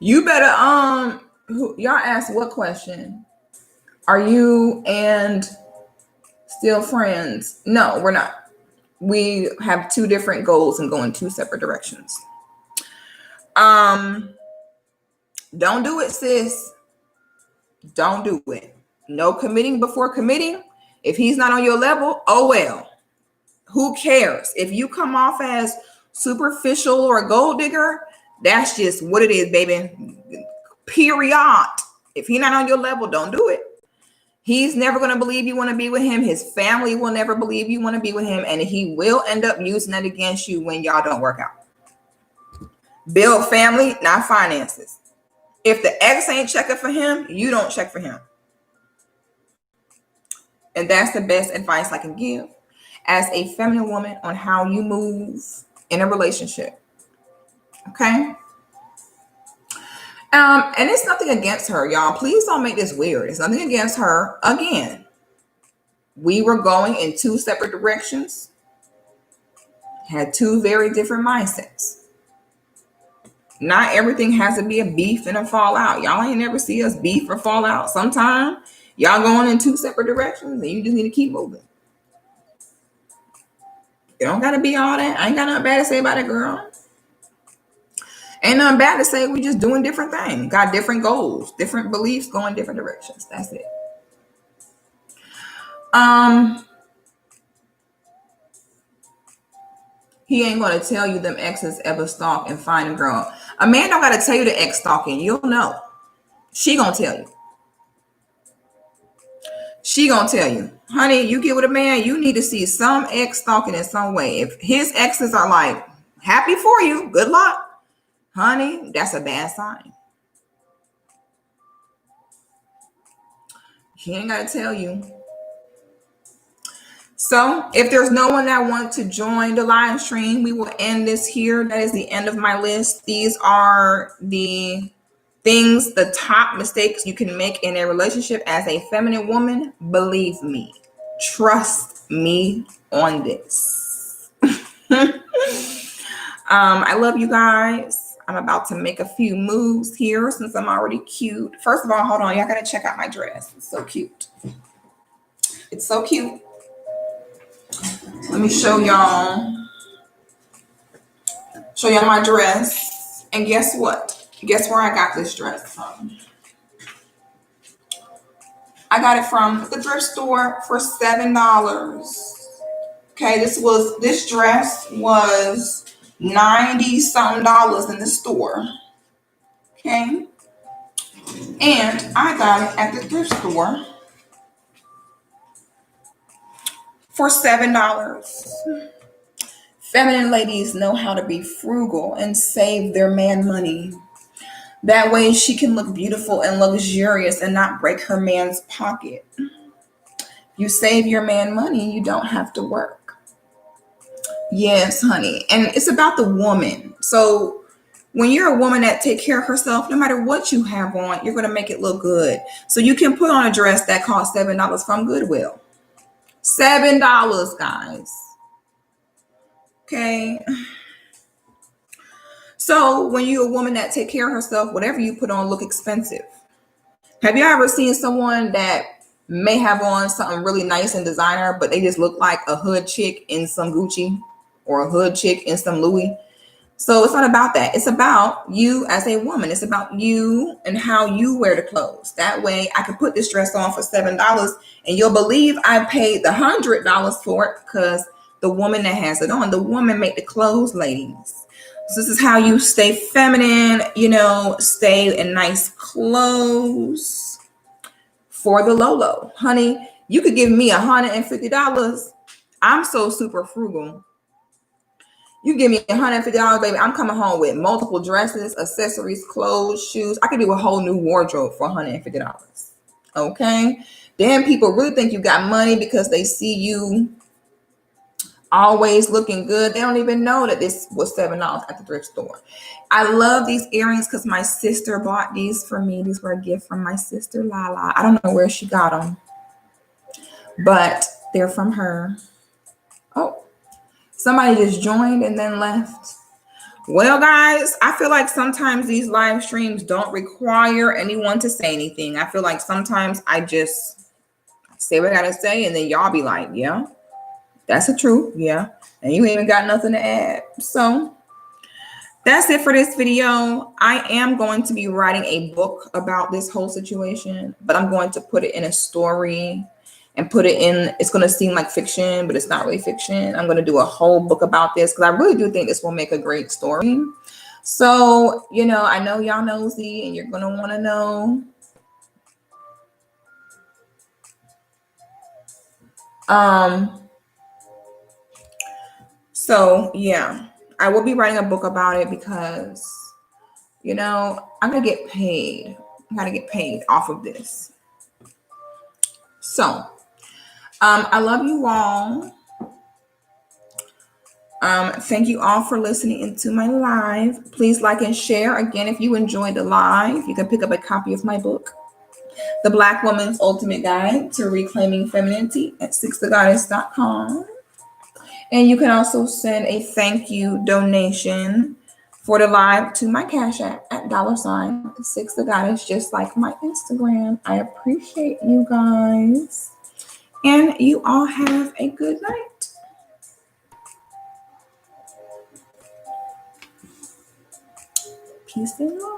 You better, y'all asked what question? Are you and still friends? No, we're not. We have two different goals and go in two separate directions. Don't do it, sis. Don't do it. No committing before committing. If he's not on your level, oh well. Who cares? If you come off as superficial or a gold digger, that's just what it is, baby. Period. If he's not on your level, don't do it. He's never going to believe you want to be with him. His family will never believe you want to be with him. And he will end up using that against you when y'all don't work out. Build family, not finances. If the ex ain't checking for him, you don't check for him. And that's the best advice I can give as a feminine woman on how you move in a relationship. Okay? And it's nothing against her, y'all. Please don't make this weird. It's nothing against her. Again, we were going in two separate directions, had two very different mindsets. Not everything has to be a beef and a fallout. Y'all ain't never see us beef or fall out. Sometimes y'all going in two separate directions and you just need to keep moving. You don't got to be all that. I ain't got nothing bad to say about it, girl. Ain't nothing bad to say. We just doing different things. Got different goals, different beliefs, going different directions. That's it. He ain't going to tell you them exes ever stalk and find a girl. A man don't got to tell you the ex stalking. You'll know. She going to tell you. She going to tell you. Honey, you get with a man, you need to see some ex stalking in some way. If his exes are like, happy for you, good luck. Honey, that's a bad sign. He ain't got to tell you. So if there's no one that wants to join the live stream, we will end this here. That is the end of my list. These are the things, the top mistakes you can make in a relationship as a feminine woman. Believe me. Trust me on this. I love you guys. I'm about to make a few moves here since I'm already cute. First of all, hold on. Y'all got to check out my dress. It's so cute. It's so cute. Let me show y'all my dress. And guess what? Guess where I got this dress from? I I got it from the thrift store for $7. Okay, this dress was 90 something dollars in the store. Okay, and I got it at the thrift store for $7. Feminine ladies know how to be frugal and save their man money. That way she can look beautiful and luxurious and not break her man's pocket. You save your man money, you don't have to work. Yes, honey. And it's about the woman. So when you're a woman that take care of herself, no matter what you have on, you're going to make it look good. So you can put on a dress that costs $7 from Goodwill. $7, guys. Okay. So when you're a woman that take care of herself, whatever you put on look expensive. Have you ever seen someone that may have on something really nice and designer, but they just look like a hood chick in some Gucci or a hood chick in some Louis? So it's not about that. It's about you as a woman. It's about you and how you wear the clothes. That way I can put this dress on for $7 and you'll believe I paid the $100 for it because the woman that has it on, the woman make the clothes, ladies. So this is how you stay feminine, stay in nice clothes for the Lolo. Honey, you could give me $150. I'm so super frugal. You give me $150, baby. I'm coming home with multiple dresses, accessories, clothes, shoes. I could do a whole new wardrobe for $150. Okay? Then people really think you got money because they see you always looking good. They don't even know that this was $7 at the thrift store. I love these earrings because my sister bought these for me. These were a gift from my sister, Lala. I don't know where she got them, but they're from her. Oh, somebody just joined and then left. Well, guys, I feel like sometimes these live streams don't require anyone to say anything. I feel like sometimes I just say what I gotta say and then y'all be like, yeah, that's the truth. Yeah. And you ain't even got nothing to add. So that's it for this video. I am going to be writing a book about this whole situation, but I'm going to put it in a story and put it in, it's going to seem like fiction, but it's not really fiction. I'm going to do a whole book about this because I really do think this will make a great story. So, I know y'all nosy and you're going to want to know. So yeah, I will be writing a book about it because, I'm going to get paid. I got to get paid off of this. So, I love you all. Thank you all for listening into my live. Please like and share. Again, if you enjoyed the live, you can pick up a copy of my book, The Black Woman's Ultimate Guide to Reclaiming Femininity at sixthegoddess.com. And you can also send a thank you donation for the live to my Cash App at $6thegoddess, just like my Instagram. I appreciate you guys. And you all have a good night. Peace and love.